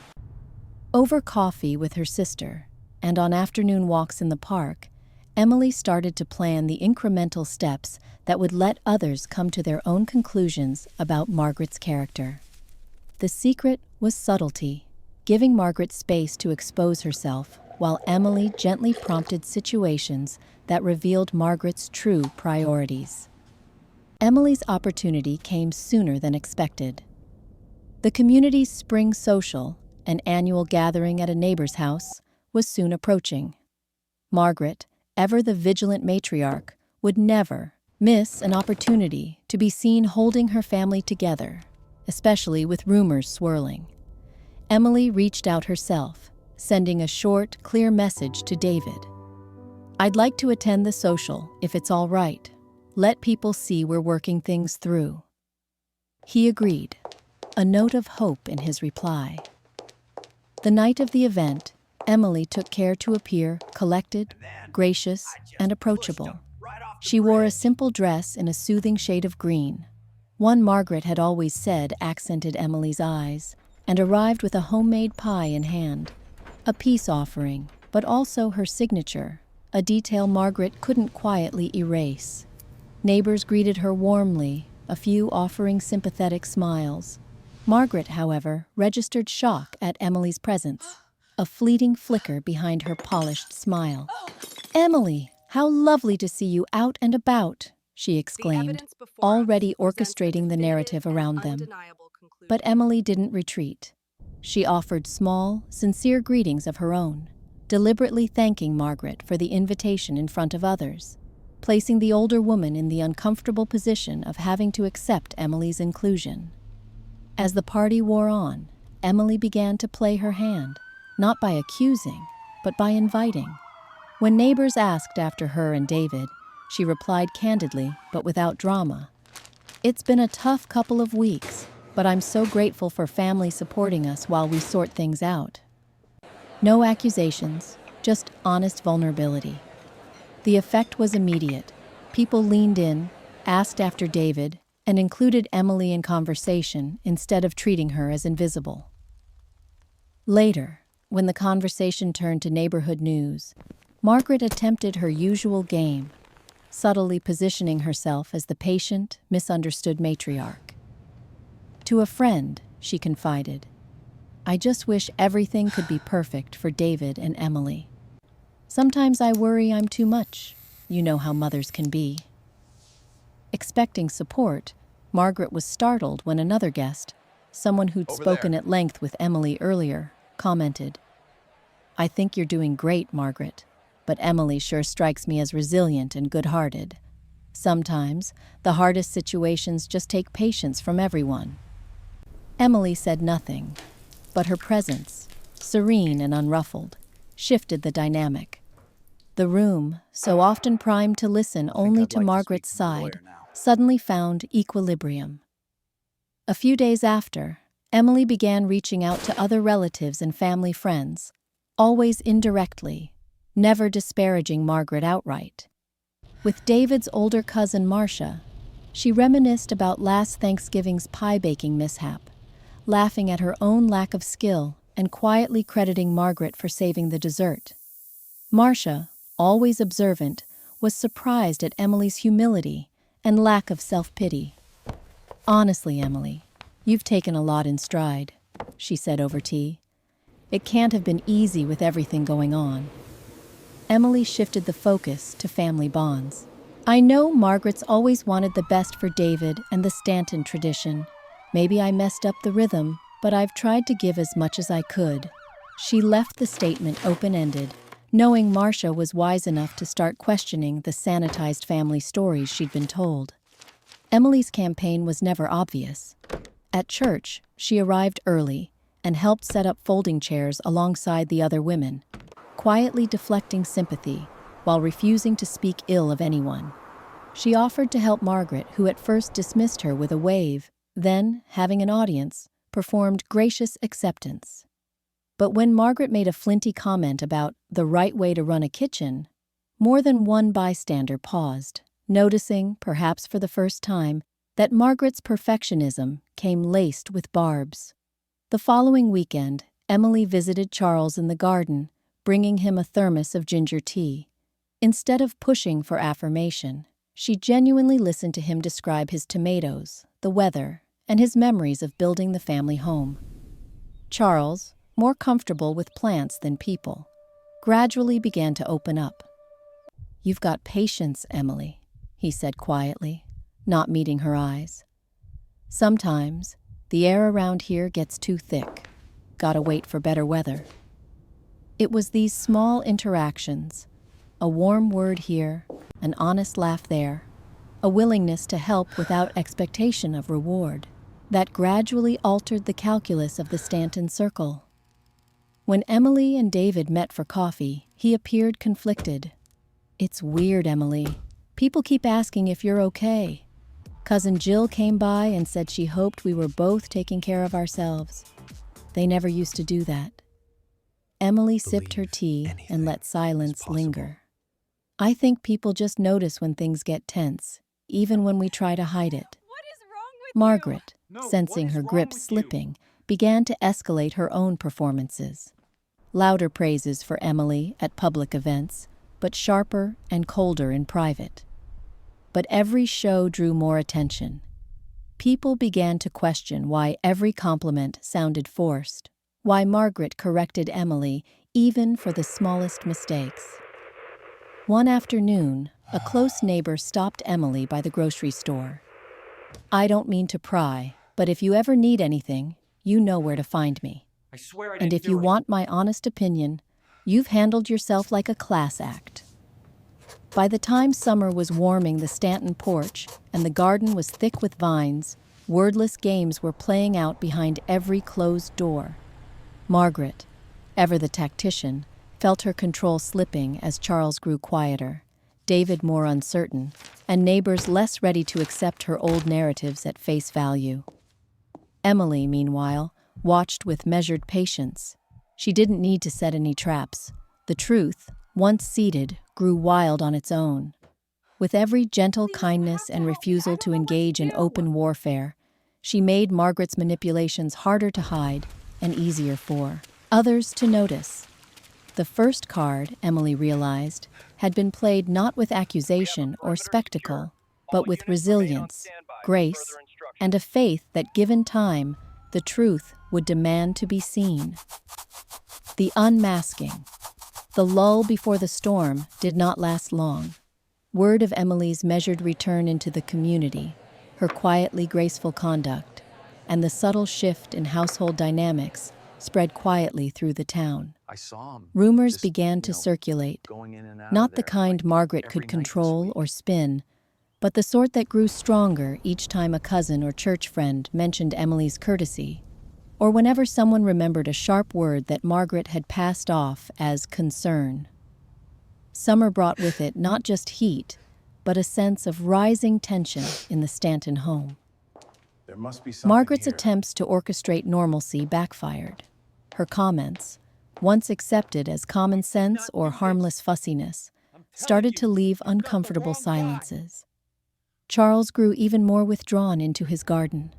Over coffee with her sister, and on afternoon walks in the park, Emily started to plan the incremental steps that would let others come to their own conclusions about Margaret's character. The secret was subtlety, giving Margaret space to expose herself, while Emily gently prompted situations that revealed Margaret's true priorities. Emily's opportunity came sooner than expected. The community's spring social, an annual gathering at a neighbor's house, was soon approaching. Margaret, ever the vigilant matriarch, would never miss an opportunity to be seen holding her family together, especially with rumors swirling. Emily reached out herself, sending a short, clear message to David. "I'd like to attend the social, if it's all right. Let people see we're working things through." He agreed, a note of hope in his reply. The night of the event, Emily took care to appear collected, gracious, and approachable. She wore a simple dress in a soothing shade of green, one Margaret had always said accented Emily's eyes, and arrived with a homemade pie in hand, a peace offering, but also her signature, a detail Margaret couldn't quietly erase. Neighbors greeted her warmly, a few offering sympathetic smiles. Margaret, however, registered shock at Emily's presence, a fleeting flicker behind her polished smile. "Emily, how lovely to see you out and about," she exclaimed, already orchestrating the narrative around them. But Emily didn't retreat. She offered small, sincere greetings of her own, deliberately thanking Margaret for the invitation in front of others, placing the older woman in the uncomfortable position of having to accept Emily's inclusion. As the party wore on, Emily began to play her hand, not by accusing, but by inviting. When neighbors asked after her and David, she replied candidly, but without drama. "It's been a tough couple of weeks, but I'm so grateful for family supporting us while we sort things out." No accusations, just honest vulnerability. The effect was immediate. People leaned in, asked after David, and included Emily in conversation instead of treating her as invisible. Later, when the conversation turned to neighborhood news, Margaret attempted her usual game, subtly positioning herself as the patient, misunderstood matriarch. To a friend, she confided, "I just wish everything could be perfect for David and Emily. Sometimes I worry I'm too much. You know how mothers can be." Expecting support, Margaret was startled when another guest, someone who'd spoken at length with Emily earlier, commented, "I think you're doing great, Margaret, but Emily sure strikes me as resilient and good-hearted. Sometimes, the hardest situations just take patience from everyone." Emily said nothing, but her presence, serene and unruffled, shifted the dynamic. The room, so often primed to listen only to Margaret's side, suddenly found equilibrium. A few days after, Emily began reaching out to other relatives and family friends, always indirectly, never disparaging Margaret outright. With David's older cousin Marcia, she reminisced about last Thanksgiving's pie-baking mishap, laughing at her own lack of skill and quietly crediting Margaret for saving the dessert. Marcia, always observant, was surprised at Emily's humility and lack of self-pity. "Honestly, Emily, you've taken a lot in stride," she said over tea. "It can't have been easy with everything going on." Emily shifted the focus to family bonds. "I know Margaret's always wanted the best for David and the Stanton tradition. Maybe I messed up the rhythm, but I've tried to give as much as I could." She left the statement open-ended, knowing Marcia was wise enough to start questioning the sanitized family stories she'd been told. Emily's campaign was never obvious. At church, she arrived early and helped set up folding chairs alongside the other women, quietly deflecting sympathy while refusing to speak ill of anyone. She offered to help Margaret, who at first dismissed her with a wave, then, having an audience, performed gracious acceptance. But when Margaret made a flinty comment about the right way to run a kitchen, more than one bystander paused, noticing, perhaps for the first time, that Margaret's perfectionism came laced with barbs. The following weekend, Emily visited Charles in the garden, bringing him a thermos of ginger tea. Instead of pushing for affirmation, she genuinely listened to him describe his tomatoes, the weather, and his memories of building the family home. Charles, more comfortable with plants than people, gradually began to open up. "You've got patience, Emily," he said quietly, not meeting her eyes. "Sometimes, the air around here gets too thick. Gotta wait for better weather." It was these small interactions, a warm word here, an honest laugh there, a willingness to help without expectation of reward, that gradually altered the calculus of the Stanton circle. When Emily and David met for coffee, he appeared conflicted. "It's weird, Emily. People keep asking if you're okay. Cousin Jill came by and said she hoped we were both taking care of ourselves. They never used to do that." Emily sipped her tea and let silence linger. "I think people just notice when things get tense, even when we try to hide it." Margaret, sensing her grip slipping, began to escalate her own performances. Louder praises for Emily at public events, but sharper and colder in private. But every show drew more attention. People began to question why every compliment sounded forced, why Margaret corrected Emily even for the smallest mistakes. One afternoon, a close neighbor stopped Emily by the grocery store. "I don't mean to pry, but if you ever need anything, you know where to find me. And if you want my honest opinion, you've handled yourself like a class act." By the time summer was warming the Stanton porch and the garden was thick with vines, wordless games were playing out behind every closed door. Margaret, ever the tactician, felt her control slipping as Charles grew quieter, David more uncertain, and neighbors less ready to accept her old narratives at face value. Emily, meanwhile, watched with measured patience. She didn't need to set any traps. The truth, once seeded, grew wild on its own. With every gentle kindness and refusal to engage in open warfare, she made Margaret's manipulations harder to hide and easier for others to notice. The first card, Emily realized, had been played not with accusation or spectacle, but with resilience, grace, and a faith that, given time, the truth would demand to be seen. The unmasking. The lull before the storm did not last long. Word of Emily's measured return into the community, her quietly graceful conduct, and the subtle shift in household dynamics spread quietly through the town. Rumors began to circulate, not the kind Margaret could control or spin, but the sort that grew stronger each time a cousin or church friend mentioned Emily's courtesy, or whenever someone remembered a sharp word that Margaret had passed off as concern. Summer brought with it not just heat, but a sense of rising tension in the Stanton home. Margaret's attempts to orchestrate normalcy backfired. Her comments, once accepted as common sense or harmless fussiness, started to leave uncomfortable silences. Charles grew even more withdrawn into his garden.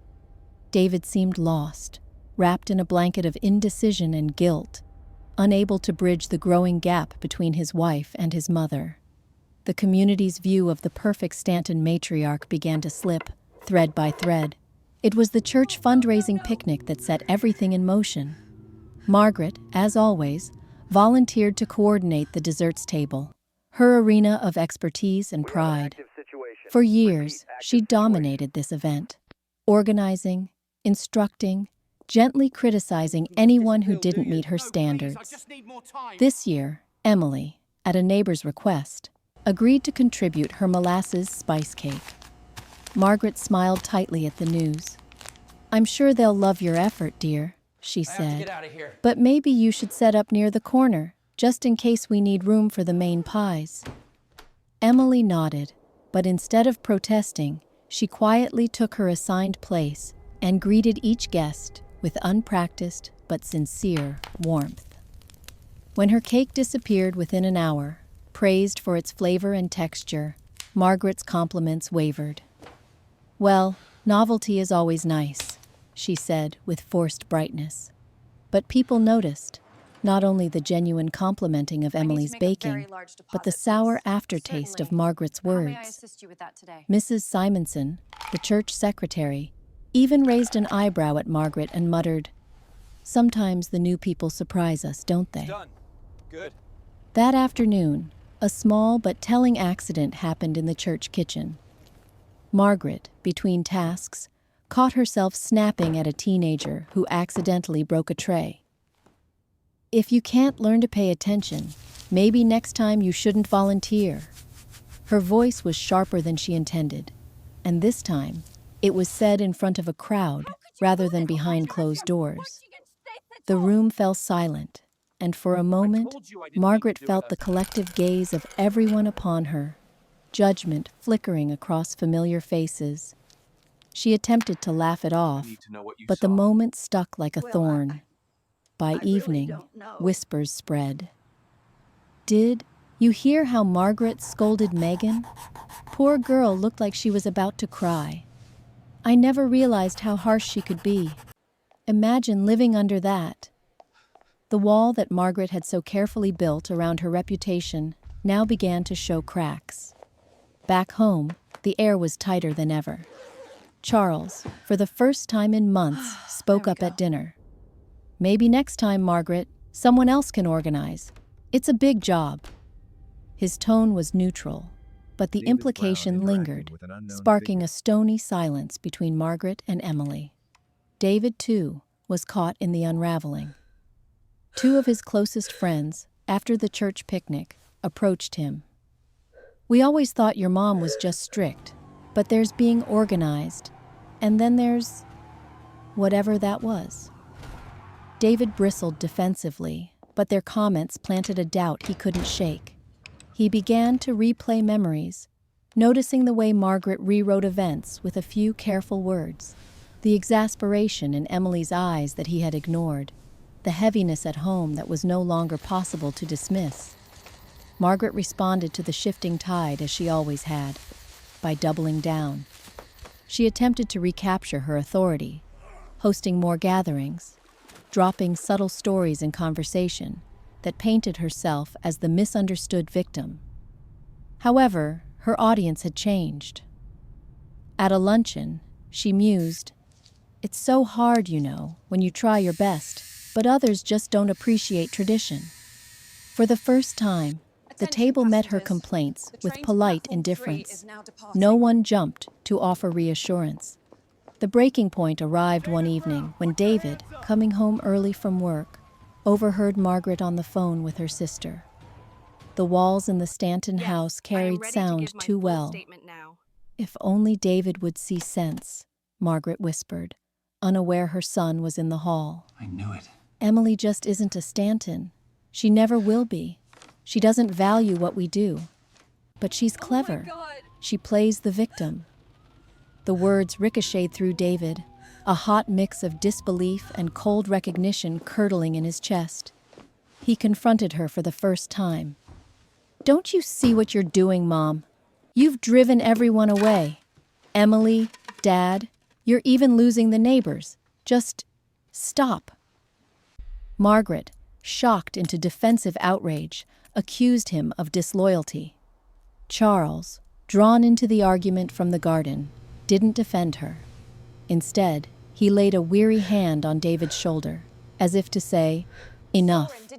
David seemed lost, wrapped in a blanket of indecision and guilt, unable to bridge the growing gap between his wife and his mother. The community's view of the perfect Stanton matriarch began to slip, thread by thread. It was the church fundraising picnic that set everything in motion. Margaret, as always, volunteered to coordinate the desserts table, her arena of expertise and pride. For years, she dominated this event, organizing, instructing, gently criticizing anyone who didn't meet her standards. This year, Emily, at a neighbor's request, agreed to contribute her molasses spice cake. Margaret smiled tightly at the news. "I'm sure they'll love your effort, dear," she said. "But maybe you should set up near the corner, just in case we need room for the main pies." Emily nodded, but instead of protesting, she quietly took her assigned place and greeted each guest with unpracticed but sincere warmth. When her cake disappeared within an hour, praised for its flavor and texture, Margaret's compliments wavered. "Well, novelty is always nice," she said with forced brightness. "But people noticed. Not only the genuine complimenting of I need to Emily's make a very baking, large but the deposit, sour please. aftertaste of Certainly. Margaret's How may I words. assist you with that today? Mrs. Simonson, the church secretary, even raised an eyebrow at Margaret and muttered, "Sometimes the new people surprise us, don't they?" Done. Good. That afternoon, a small but telling accident happened in the church kitchen. Margaret, between tasks, caught herself snapping at a teenager who accidentally broke a tray. "If you can't learn to pay attention, maybe next time you shouldn't volunteer." Her voice was sharper than she intended, and this time, it was said in front of a crowd rather than behind closed doors. The room fell silent, and for a moment, Margaret felt the collective gaze of everyone upon her, judgment flickering across familiar faces. She attempted to laugh it off, but the moment stuck like a thorn. By evening, whispers spread. "Did you hear how Margaret scolded Megan? Poor girl looked like she was about to cry. I never realized how harsh she could be. Imagine living under that." The wall that Margaret had so carefully built around her reputation now began to show cracks. Back home, the air was tighter than ever. Charles, for the first time in months, spoke up at dinner. "Maybe next time, Margaret, someone else can organize. It's a big job." His tone was neutral, but the implication lingered, sparking a stony silence between Margaret and Emily. David, too, was caught in the unraveling. Two of his closest friends, after the church picnic, approached him. "We always thought your mom was just strict, but there's being organized, and then there's whatever that was." David bristled defensively, but their comments planted a doubt he couldn't shake. He began to replay memories, noticing the way Margaret rewrote events with a few careful words, the exasperation in Emily's eyes that he had ignored, the heaviness at home that was no longer possible to dismiss. Margaret responded to the shifting tide as she always had, by doubling down. She attempted to recapture her authority, hosting more gatherings, dropping subtle stories in conversation that painted herself as the misunderstood victim. However, her audience had changed. At a luncheon, she mused, "It's so hard, when you try your best, but others just don't appreciate tradition." For the first time, the table met her complaints with polite indifference. No one jumped to offer reassurance. The breaking point arrived one evening when David, coming home early from work, overheard Margaret on the phone with her sister. The walls in the Stanton house carried sound too well. "If only David would see sense," Margaret whispered, unaware her son was in the hall. I knew it. "Emily just isn't a Stanton. She never will be. She doesn't value what we do. But she's clever. She plays the victim." The words ricocheted through David, a hot mix of disbelief and cold recognition curdling in his chest. He confronted her for the first time. "Don't you see what you're doing, Mom? You've driven everyone away. Emily, Dad, you're even losing the neighbors. Just stop." Margaret, shocked into defensive outrage, accused him of disloyalty. Charles, drawn into the argument from the garden, didn't defend her. Instead, he laid a weary hand on David's shoulder, as if to say, "Enough."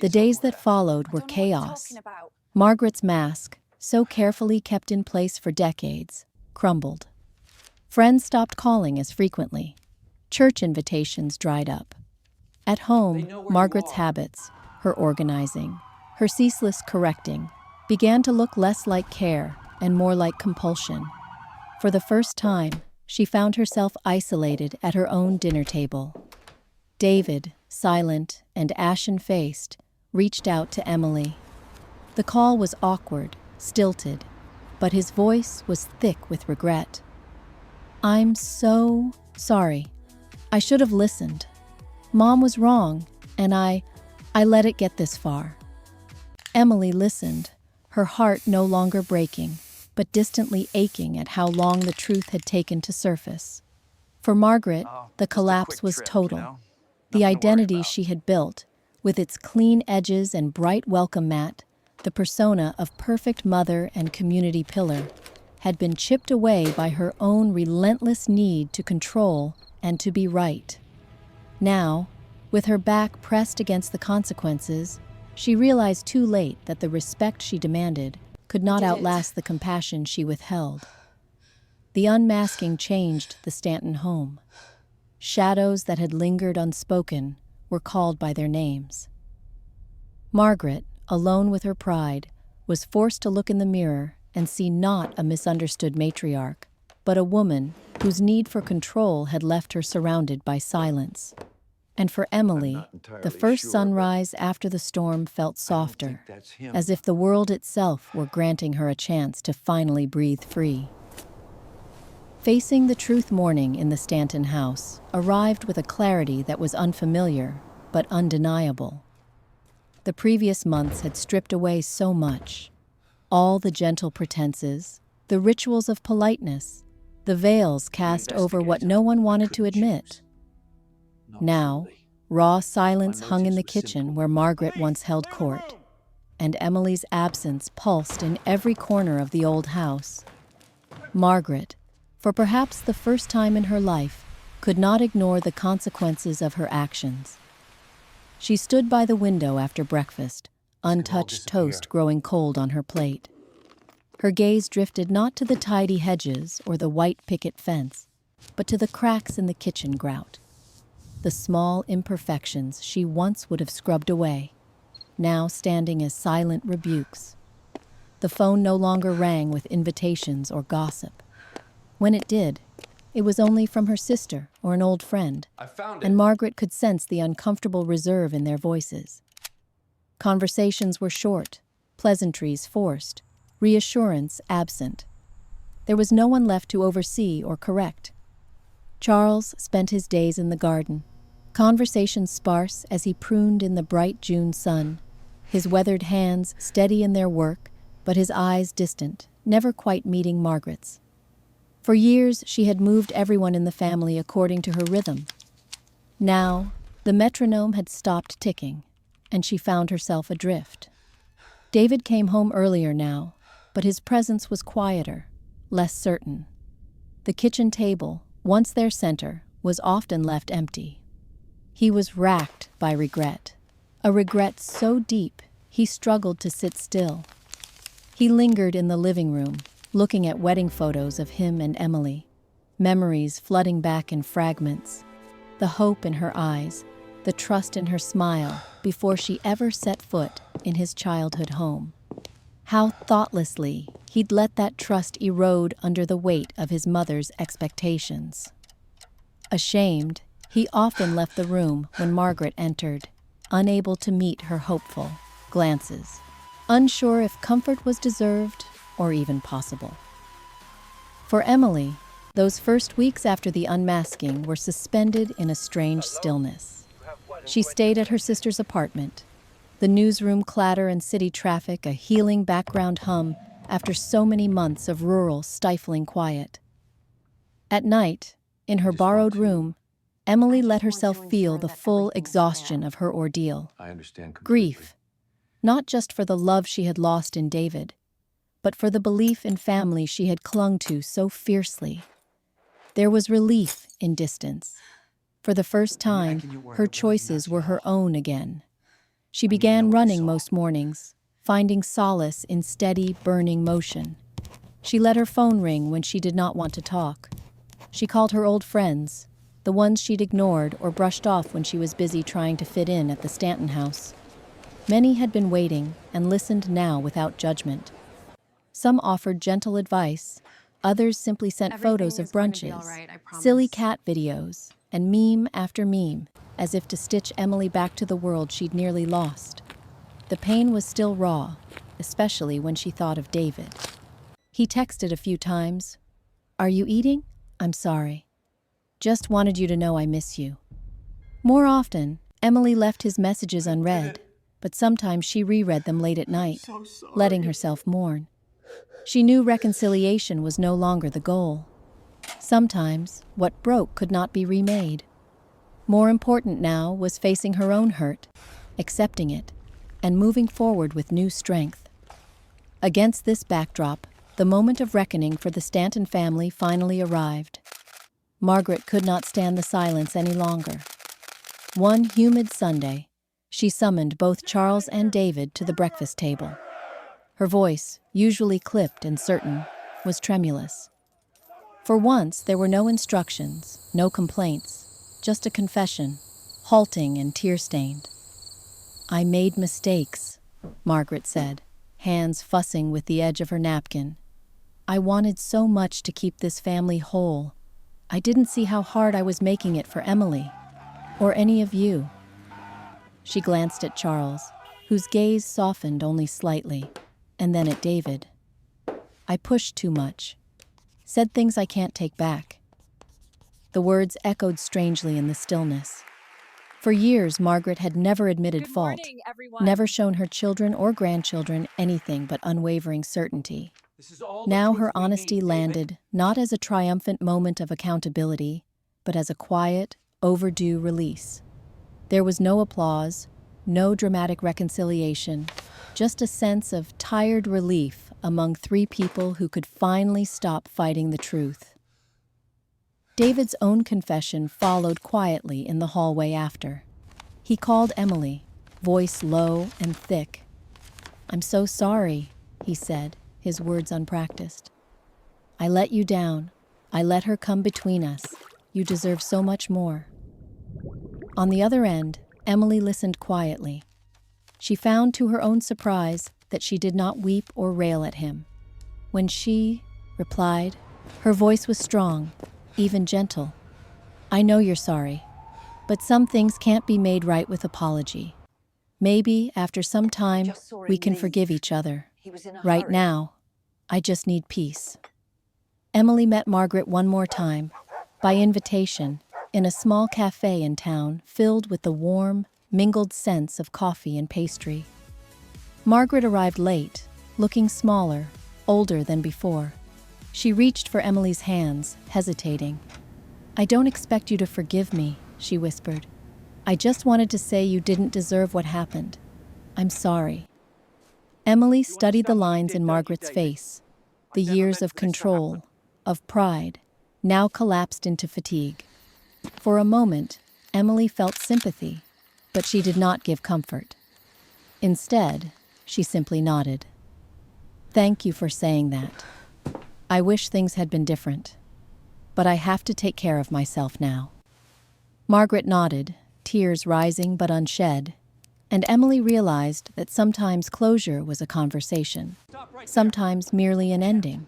The days that followed were chaos. Margaret's mask, so carefully kept in place for decades, crumbled. Friends stopped calling as frequently. Church invitations dried up. At home, Margaret's habits, her organizing, her ceaseless correcting, began to look less like care and more like compulsion. For the first time, she found herself isolated at her own dinner table. David, silent and ashen-faced, reached out to Emily. The call was awkward, stilted, but his voice was thick with regret. "I'm so sorry. I should have listened. Mom was wrong, and I let it get this far." Emily listened, her heart no longer breaking, but distantly aching at how long the truth had taken to surface. For Margaret, the collapse was total. The identity she had built, With its clean edges and bright welcome mat, the persona of perfect mother and community pillar had been chipped away by her own relentless need to control and to be right. Now, with her back pressed against the consequences, she realized too late that the respect she demanded could not outlast the compassion she withheld. The unmasking changed the Stanton home. Shadows that had lingered unspoken were called by their names. Margaret, alone with her pride, was forced to look in the mirror and see not a misunderstood matriarch, but a woman whose need for control had left her surrounded by silence. And for Emily, the first sunrise after the storm felt softer, as if the world itself were granting her a chance to finally breathe free. Facing the truth morning in the Stanton house arrived with a clarity that was unfamiliar but undeniable. The previous months had stripped away so much. All the gentle pretenses, the rituals of politeness, the veils cast over what no one wanted to admit. Now, raw silence hung in the kitchen where Margaret once held court, and Emily's absence pulsed in every corner of the old house. Margaret, for perhaps the first time in her life, could not ignore the consequences of her actions. She stood by the window after breakfast, untouched toast growing cold on her plate. Her gaze drifted not to the tidy hedges or the white picket fence, but to the cracks in the kitchen grout. The small imperfections she once would have scrubbed away, now standing as silent rebukes. The phone no longer rang with invitations or gossip. When it did, it was only from her sister or an old friend, and Margaret could sense the uncomfortable reserve in their voices. Conversations were short, pleasantries forced, reassurance absent. There was no one left to oversee or correct. Charles spent his days in the garden, conversation sparse as he pruned in the bright June sun, his weathered hands steady in their work, but his eyes distant, never quite meeting Margaret's. For years, she had moved everyone in the family according to her rhythm. Now, the metronome had stopped ticking, and she found herself adrift. David came home earlier now, but his presence was quieter, less certain. The kitchen table, once their center, was often left empty. He was racked by regret, a regret so deep he struggled to sit still. He lingered in the living room, looking at wedding photos of him and Emily, memories flooding back in fragments, the hope in her eyes, the trust in her smile before she ever set foot in his childhood home. How thoughtlessly he'd let that trust erode under the weight of his mother's expectations. Ashamed, he often left the room when Margaret entered, unable to meet her hopeful glances, unsure if comfort was deserved or even possible. For Emily, those first weeks after the unmasking were suspended in a strange stillness. She stayed at her sister's apartment, the newsroom clatter and city traffic a healing background hum after so many months of rural, stifling quiet. At night, in her borrowed room, Emily let herself feel the full exhaustion of her ordeal. Grief, not just for the love she had lost in David, but for the belief in family she had clung to so fiercely. There was relief in distance. For the first time, her choices were her own again. She began running most mornings, finding solace in steady, burning motion. She let her phone ring when she did not want to talk. She called her old friends, the ones she'd ignored or brushed off when she was busy trying to fit in at the Stanton house. Many had been waiting and listened now without judgment. Some offered gentle advice, others simply sent photos of brunches, silly cat videos, and meme after meme, as if to stitch Emily back to the world she'd nearly lost. The pain was still raw, especially when she thought of David. He texted a few times, "Are you eating? I'm sorry. Just wanted you to know I miss you." More often, Emily left his messages unread, but sometimes she reread them late at night, letting herself mourn. She knew reconciliation was no longer the goal. Sometimes, what broke could not be remade. More important now was facing her own hurt, accepting it, and moving forward with new strength. Against this backdrop, the moment of reckoning for the Stanton family finally arrived. Margaret could not stand the silence any longer. One humid Sunday, she summoned both Charles and David to the breakfast table. Her voice, usually clipped and certain, was tremulous. For once, there were no instructions, no complaints, just a confession, halting and tear-stained. "I made mistakes," Margaret said, hands fussing with the edge of her napkin. "I wanted so much to keep this family whole. I didn't see how hard I was making it for Emily, or any of you." She glanced at Charles, whose gaze softened only slightly, and then at David. "I pushed too much. Said things I can't take back." The words echoed strangely in the stillness. For years, Margaret had never admitted fault, never shown her children or grandchildren anything but unwavering certainty. Now her honesty landed not as a triumphant moment of accountability, but as a quiet, overdue release. There was no applause, no dramatic reconciliation, just a sense of tired relief among three people who could finally stop fighting the truth. David's own confession followed quietly in the hallway after. He called Emily, voice low and thick. "I'm so sorry," he said, his words unpracticed. "I let you down. I let her come between us. You deserve so much more." On the other end, Emily listened quietly. She found to her own surprise that she did not weep or rail at him. When she replied, her voice was strong, even gentle. "I know you're sorry, but some things can't be made right with apology. Maybe after some time, we can forgive each other. Right now, I just need peace." Emily met Margaret one more time, by invitation, in a small cafe in town filled with the warm, mingled scents of coffee and pastry. Margaret arrived late, looking smaller, older than before. She reached for Emily's hands, hesitating. "I don't expect you to forgive me," she whispered. "I just wanted to say you didn't deserve what happened. I'm sorry." Emily studied the lines in Margaret's face. The years of control, of pride, now collapsed into fatigue. For a moment, Emily felt sympathy, but she did not give comfort. Instead, she simply nodded. "Thank you for saying that. I wish things had been different, but I have to take care of myself now." Margaret nodded, tears rising but unshed, and Emily realized that sometimes closure was a conversation, sometimes merely an ending.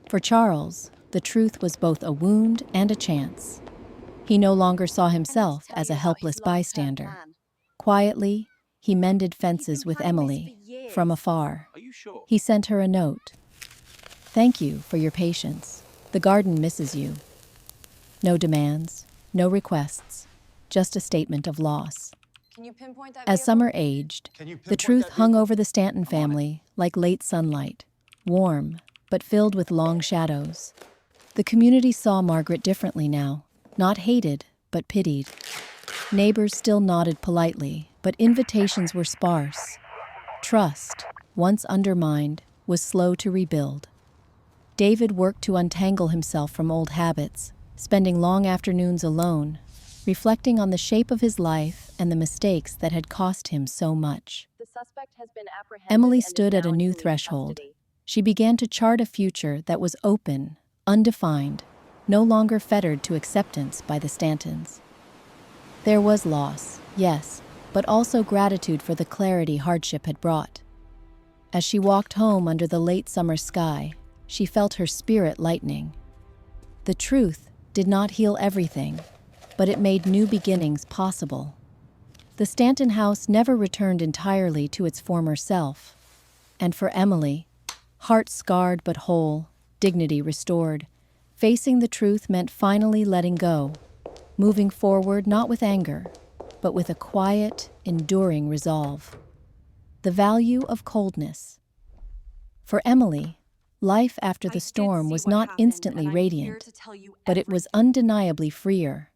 For Charles, the truth was both a wound and a chance. He no longer saw himself as a helpless bystander. Quietly, he mended fences with Emily, from afar. He sent her a note. "Thank you for your patience. The garden misses you." No demands, no requests, just a statement of loss. As summer aged, the truth hung over the Stanton family like late sunlight, warm, but filled with long shadows. The community saw Margaret differently now, not hated, but pitied. Neighbors still nodded politely, but invitations were sparse. Trust, once undermined, was slow to rebuild. David worked to untangle himself from old habits, spending long afternoons alone, reflecting on the shape of his life and the mistakes that had cost him so much. Emily stood at a new threshold. She began to chart a future that was open, undefined, no longer fettered to acceptance by the Stantons. There was loss, yes, but also gratitude for the clarity hardship had brought. As she walked home under the late summer sky, she felt her spirit lightening. The truth did not heal everything, but it made new beginnings possible. The Stanton house never returned entirely to its former self. And for Emily, heart scarred but whole, dignity restored, facing the truth meant finally letting go, moving forward not with anger, but with a quiet, enduring resolve. The value of coldness. For Emily, life after the storm was not instantly radiant, but it was undeniably freer.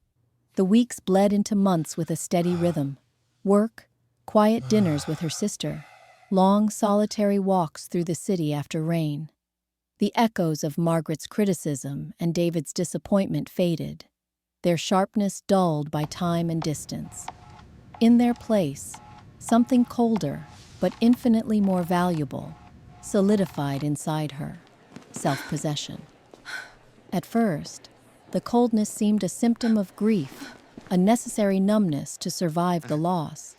The weeks bled into months with a steady rhythm. Work, quiet dinners with her sister, long solitary walks through the city after rain. The echoes of Margaret's criticism and David's disappointment faded, their sharpness dulled by time and distance. In their place, something colder, but infinitely more valuable, solidified inside her: self-possession. At first, the coldness seemed a symptom of grief, a necessary numbness to survive the loss.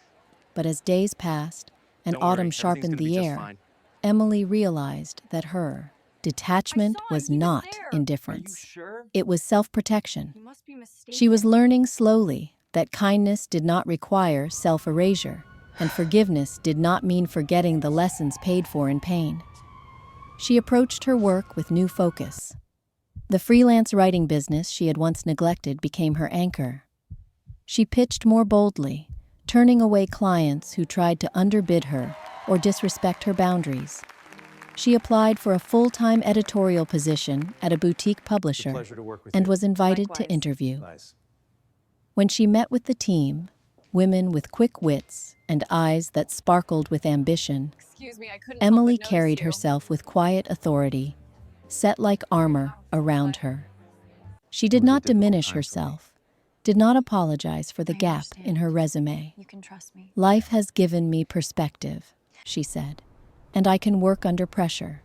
But as days passed and autumn sharpened the air, Emily realized that her detachment was not indifference. It was self-protection. She was learning slowly that kindness did not require self-erasure, and forgiveness did not mean forgetting the lessons paid for in pain. She approached her work with new focus. The freelance writing business she had once neglected became her anchor. She pitched more boldly, turning away clients who tried to underbid her or disrespect her boundaries. She applied for a full-time editorial position at a boutique publisher and was invited to interview. When she met with the team, women with quick wits and eyes that sparkled with ambition, Emily carried herself with quiet authority, set like armor around her. She did not diminish herself, did not apologize for the gap in her resume. You can trust me. "Life has given me perspective," she said, "and I can work under pressure."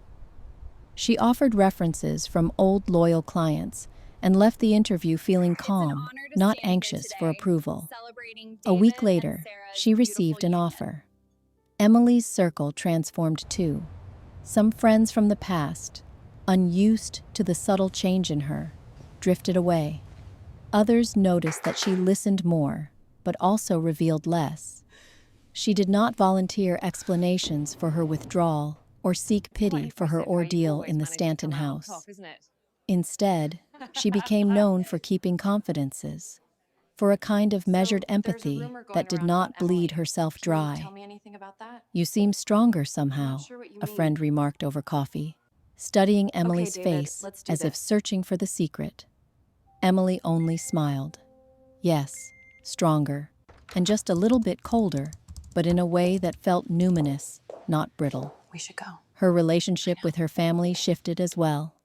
She offered references from old loyal clients and left the interview feeling calm, not anxious for approval. A week later, she received an offer. Emily's circle transformed too. Some friends from the past, unused to the subtle change in her, drifted away. Others noticed that she listened more, but also revealed less. She did not volunteer explanations for her withdrawal or seek pity for her ordeal in the Stanton house. Instead, she became known for keeping confidences, for a kind of measured empathy that did not bleed herself dry. Tell me anything about that? "You seem stronger somehow," sure what you a mean. friend remarked over coffee, studying Emily's David, face let's do as if this. searching for the secret. Emily only smiled. Yes, stronger, and just a little bit colder, but in a way that felt numinous, not brittle. We should go. Her relationship with her family shifted as well.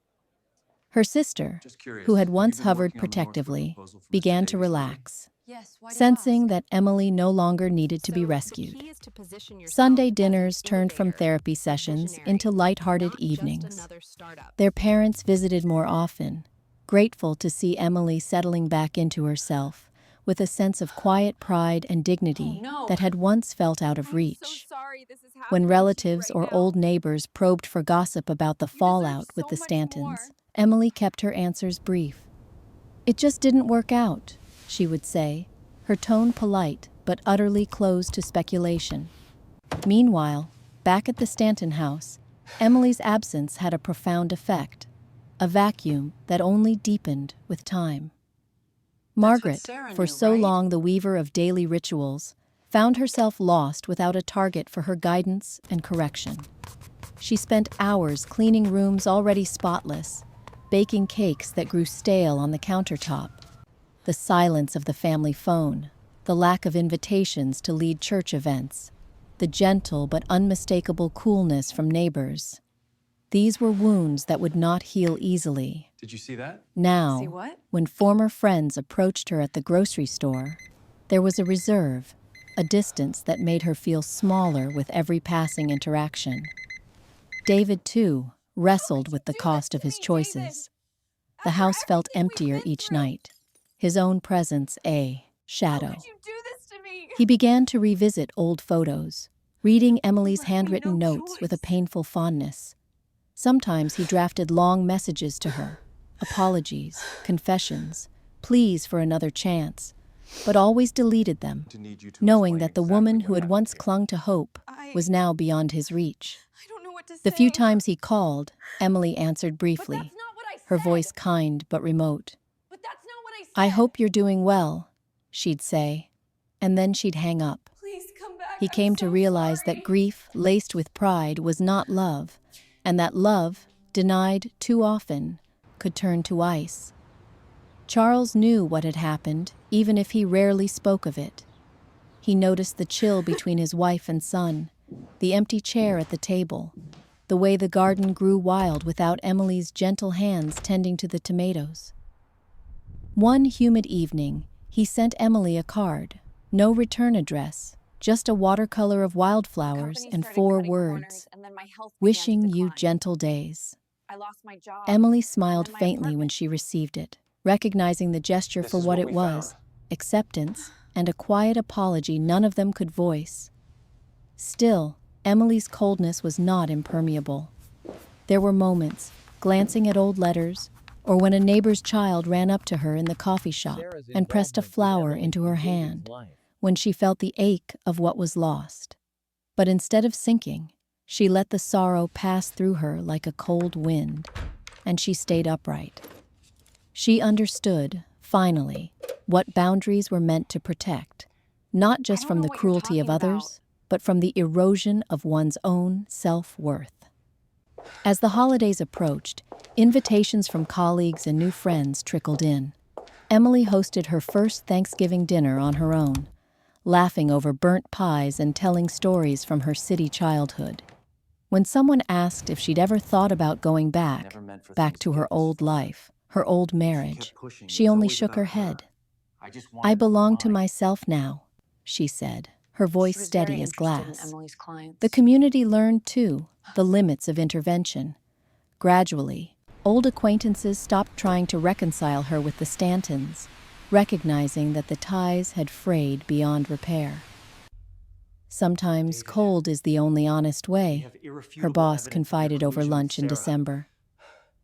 Her sister, who had once hovered protectively, began to relax, Yes, why do you sensing ask? that Emily no longer needed to be So, the rescued. key is to position yourself Sunday as an dinners turned from innovator, therapy a sessions visionary, into lighthearted not just evenings. another startup. Their parents visited more often, grateful to see Emily settling back into herself, with a sense of quiet pride and dignity Oh, no. that had once felt out of I'm so reach. sorry this is happening When to you relatives right or now. old neighbors probed for gossip about the You deserve fallout with so the much Stantons, more. Emily kept her answers brief. "It just didn't work out," she would say, her tone polite but utterly closed to speculation. Meanwhile, back at the Stanton house, Emily's absence had a profound effect, a vacuum that only deepened with time. Margaret, Sarah for knew, so right? long the weaver of daily rituals, found herself lost without a target for her guidance and correction. She spent hours cleaning rooms already spotless, baking cakes that grew stale on the countertop. The silence of the family phone, the lack of invitations to lead church events, the gentle but unmistakable coolness from neighbors. These were wounds that would not heal easily. Did you see that? Now, See what? when former friends approached her at the grocery store, there was a reserve, a distance that made her feel smaller with every passing interaction. David, too, wrestled with the cost of his choices. The house felt emptier each night, his own presence a shadow. How could you do this to me? He began to revisit old photos, reading Emily's left me handwritten no notes with a choice. painful fondness. Sometimes he drafted long messages to her, apologies, confessions, pleas for another chance, but always deleted them, To need you to knowing explain that the exactly woman what who had happened once here. clung to hope was now beyond his reach. I don't know what to say. The few times he called, Emily answered But briefly, that's not what I said. her voice kind but remote. But that's not what I said. "I hope you're doing well," she'd say, and then she'd hang up. Please come back. He came to realize that grief laced with pride was not love, and that love, denied too often, could turn to ice. Charles knew what had happened, even if he rarely spoke of it. He noticed the chill between his wife and son, the empty chair at the table, the way the garden grew wild without Emily's gentle hands tending to the tomatoes. One humid evening, he sent Emily a card, no return address, just a watercolor of wildflowers and 4 words, "Wishing you gentle days." I lost my job. Emily smiled my faintly when apartment. she received it, recognizing the gesture for what it was, acceptance, and a quiet apology none of them could voice. Still, Emily's coldness was not impermeable. There were moments, glancing at old letters, or when a neighbor's child ran up to her in the coffee shop and pressed a flower into her hand, when she felt the ache of what was lost. But instead of sinking, she let the sorrow pass through her like a cold wind, and she stayed upright. She understood, finally, what boundaries were meant to protect, not just from the cruelty of others, but from the erosion of one's own self-worth. As the holidays approached, invitations from colleagues and new friends trickled in. Emily hosted her first Thanksgiving dinner on her own, laughing over burnt pies and telling stories from her city childhood. When someone asked if she'd ever thought about going back to her old life, her old marriage, she only shook her head. "I belong to myself now," she said, her voice steady as glass. The community learned, too, the limits of intervention. Gradually, old acquaintances stopped trying to reconcile her with the Stantons, recognizing that the ties had frayed beyond repair. "Sometimes cold is the only honest way," her boss confided over lunch in December.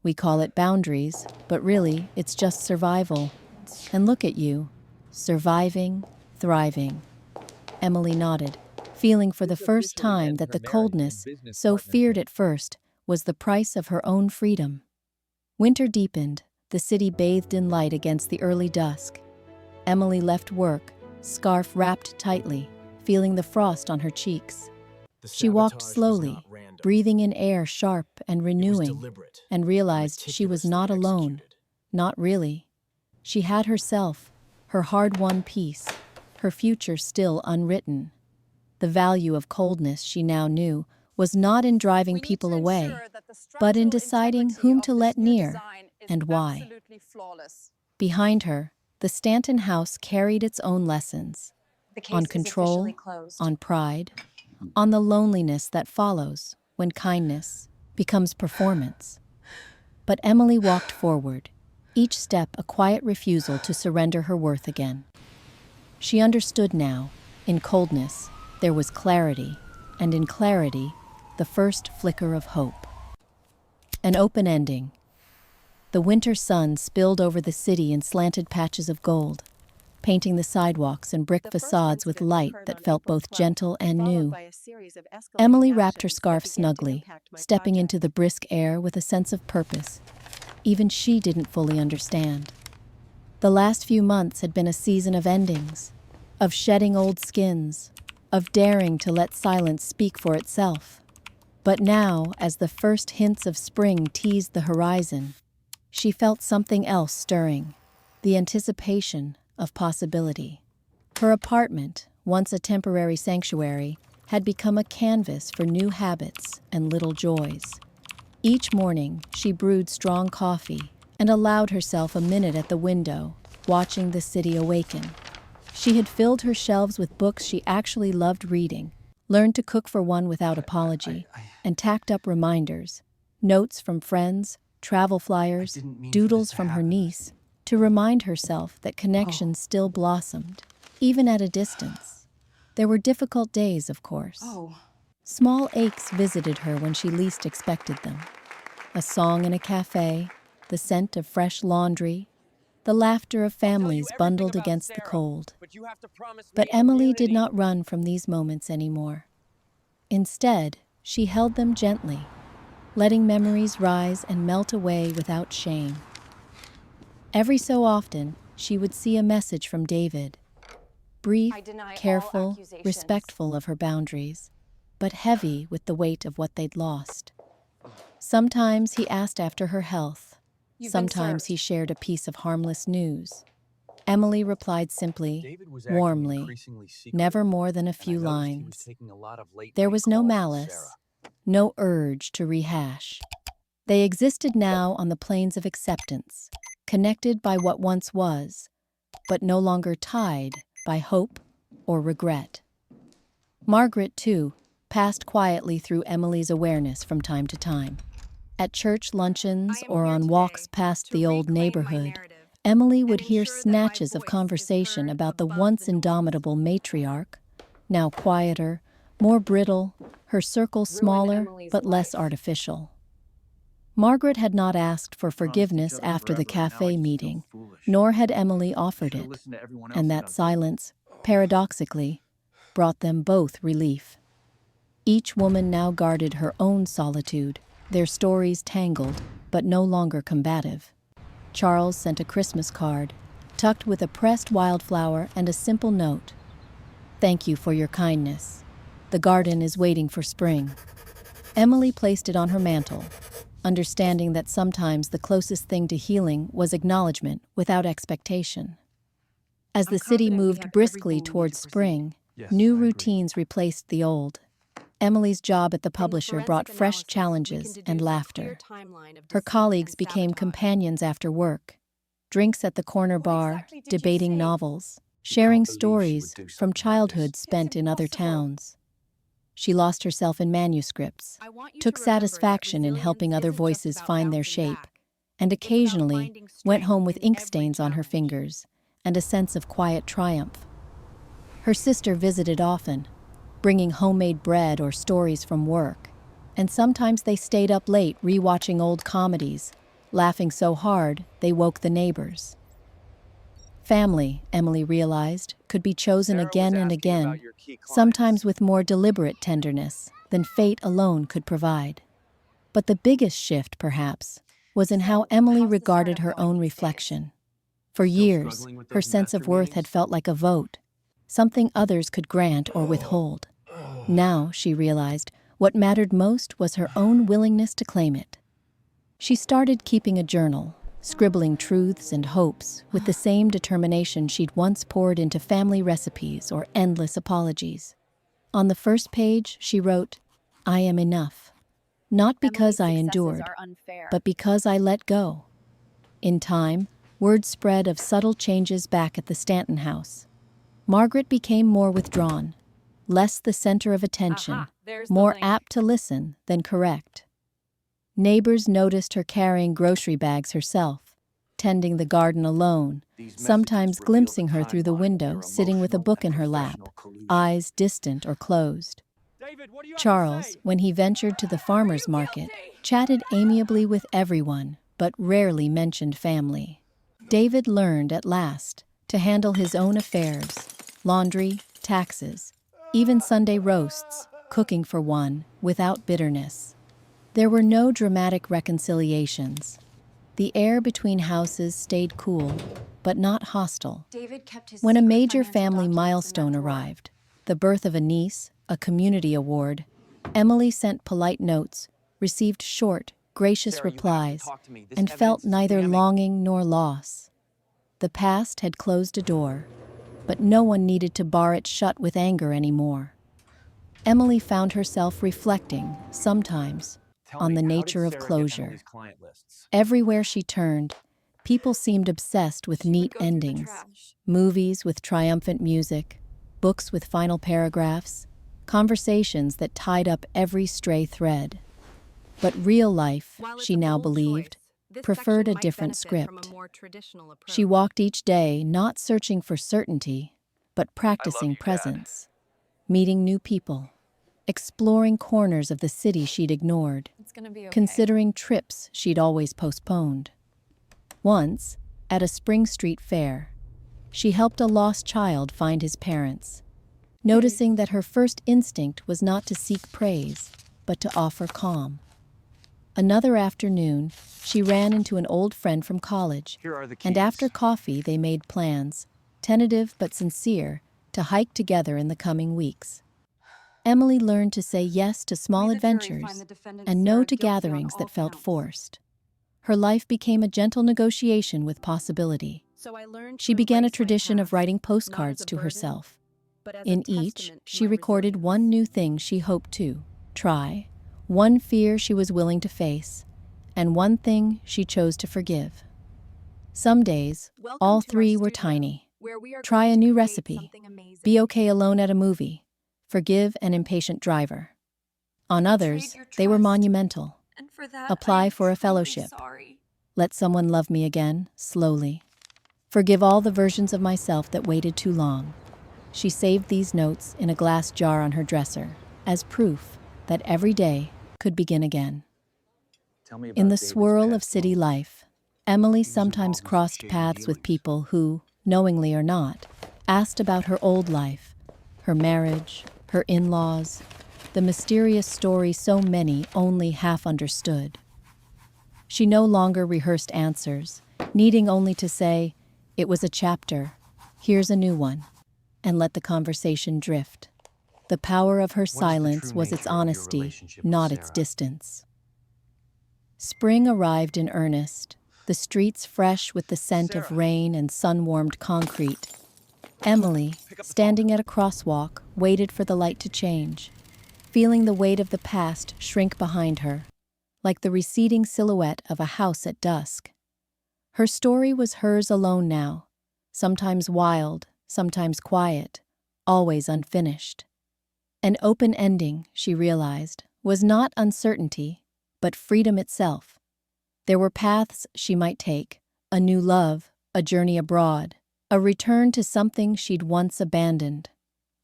"We call it boundaries, but really, it's just survival. And look at you, surviving, thriving." Emily nodded, feeling for the first time that the coldness, so feared at first, was the price of her own freedom. Winter deepened, the city bathed in light against the early dusk. Emily left work, scarf wrapped tightly, feeling the frost on her cheeks. She walked slowly, breathing in air sharp and renewing, and realized she was not alone. Not really. She had herself, her hard-won peace, her future still unwritten. The value of coldness, she now knew, was not in driving people away, but in deciding whom to let near and why. Behind her, the Stanton house carried its own lessons. On control, on pride, on the loneliness that follows when kindness becomes performance. But Emily walked forward, each step a quiet refusal to surrender her worth again. She understood now, in coldness, there was clarity, and in clarity, the first flicker of hope. An open ending. The winter sun spilled over the city in slanted patches of gold, painting the sidewalks and brick facades with light that felt both gentle and new. Emily wrapped her scarf snugly, stepping into the brisk air with a sense of purpose. Even she didn't fully understand. The last few months had been a season of endings, of shedding old skins, of daring to let silence speak for itself. But now, as the first hints of spring teased the horizon, she felt something else stirring, the anticipation of possibility. Her apartment, once a temporary sanctuary, had become a canvas for new habits and little joys. Each morning, she brewed strong coffee and allowed herself a minute at the window, watching the city awaken. She had filled her shelves with books she actually loved reading, learned to cook for one without apology, and tacked up reminders, notes from friends, travel flyers, doodles from her niece, to remind herself that connection still blossomed, even at a distance. There were difficult days, of course. Small aches visited her when she least expected them. A song in a cafe, the scent of fresh laundry, the laughter of families bundled against the cold. But Emily did not run from these moments anymore. Instead, she held them gently, letting memories rise and melt away without shame. Every so often, she would see a message from David, brief, careful, respectful of her boundaries, but heavy with the weight of what they'd lost. Sometimes he asked after her health. Sometimes he shared a piece of harmless news. Emily replied simply, David was acting warmly, increasingly secretive, never more than a and I few noticed he was lines. taking a lot of late There night was no calls with malice, Sarah. no urge to rehash. They existed now on the planes of acceptance, connected by what once was, but no longer tied by hope or regret. Margaret, too, passed quietly through Emily's awareness from time to time. At church luncheons or on walks past the old neighborhood, Emily would hear snatches of conversation about the once indomitable matriarch, now quieter, more brittle, her circle smaller but less artificial. Margaret had not asked for forgiveness after the cafe meeting, nor had Emily offered it, and that silence, paradoxically, brought them both relief. Each woman now guarded her own solitude, their stories tangled, but no longer combative. Charles sent a Christmas card, tucked with a pressed wildflower and a simple note. "Thank you for your kindness. The garden is waiting for spring." Emily placed it on her mantel, understanding that sometimes the closest thing to healing was acknowledgement without expectation. As the city moved briskly towards spring, new routines replaced the old. Emily's job at the publisher brought fresh challenges and laughter. Her colleagues became companions after work, drinks at the corner bar, debating novels, sharing stories from childhood spent in other towns. She lost herself in manuscripts, took satisfaction in helping other voices find their shape, and occasionally went home with ink stains on her fingers and a sense of quiet triumph. Her sister visited often, bringing homemade bread or stories from work, and sometimes they stayed up late rewatching old comedies, laughing so hard they woke the neighbors. Family, Emily realized, could be chosen again and again, sometimes with more deliberate tenderness than fate alone could provide. But the biggest shift, perhaps, was in how Emily regarded her own reflection. For years, her sense of worth had felt like a vote, something others could grant or withhold. Now, she realized, what mattered most was her own willingness to claim it. She started keeping a journal, scribbling truths and hopes with the same determination she'd once poured into family recipes or endless apologies. On the first page, she wrote, "I am enough. Not because I endured, but because I let go." In time, word spread of subtle changes back at the Stanton house. Margaret became more withdrawn, less the center of attention, more apt to listen than correct. Neighbors noticed her carrying grocery bags herself, tending the garden alone, sometimes glimpsing her through the window sitting with a book in her lap, eyes distant or closed. Charles, when he ventured to the farmer's market, chatted amiably with everyone, but rarely mentioned family. David learned at last to handle his own affairs, laundry, taxes, even Sunday roasts, cooking for one, without bitterness. There were no dramatic reconciliations. The air between houses stayed cool, but not hostile. When a major family milestone arrived, the birth of a niece, a community award, Emily sent polite notes, received short, gracious replies, and felt neither longing nor loss. The past had closed a door, but no one needed to bar it shut with anger anymore. Emily found herself reflecting, sometimes, on the nature of closure. Everywhere she turned, people seemed obsessed with neat endings. Movies with triumphant music, books with final paragraphs, conversations that tied up every stray thread. But real life, she now believed, preferred a different script. She walked each day not searching for certainty, but practicing presence, meeting new people, exploring corners of the city she'd ignored, considering trips she'd always postponed. Once, at a Spring Street fair, she helped a lost child find his parents, noticing that her first instinct was not to seek praise, but to offer calm. Another afternoon, she ran into an old friend from college, and after coffee they made plans, tentative but sincere, to hike together in the coming weeks. Emily learned to say yes to small adventures and no to gatherings that felt forced. Her life became a gentle negotiation with possibility. She began a tradition of writing postcards to herself. In each, she recorded one new thing she hoped to try, one fear she was willing to face, and one thing she chose to forgive. Some days, all three were tiny. Try a new recipe, be okay alone at a movie, forgive an impatient driver. On others, they were monumental. And for that, Apply for a fellowship. Let someone love me again, slowly. Forgive all the versions of myself that waited too long. She saved these notes in a glass jar on her dresser as proof that every day could begin again. In the swirl of city life, Emily sometimes crossed paths with people who, knowingly or not, asked about her old life, her marriage, her in-laws, the mysterious story so many only half understood. She no longer rehearsed answers, needing only to say, "It was a chapter, here's a new one," and let the conversation drift. The power of her silence was its honesty, not its distance. Spring arrived in earnest, the streets fresh with the scent of rain and sun-warmed concrete. Emily, standing at a crosswalk, waited for the light to change, feeling the weight of the past shrink behind her, like the receding silhouette of a house at dusk. Her story was hers alone now, sometimes wild, sometimes quiet, always unfinished. An open ending, she realized, was not uncertainty, but freedom itself. There were paths she might take, a new love, a journey abroad, a return to something she'd once abandoned.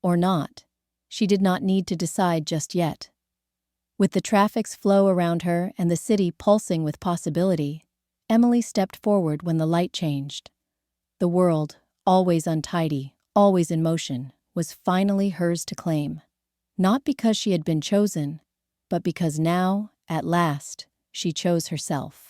Or not. She did not need to decide just yet. With the traffic's flow around her and the city pulsing with possibility, Emily stepped forward when the light changed. The world, always untidy, always in motion, was finally hers to claim. Not because she had been chosen, but because now, at last, she chose herself.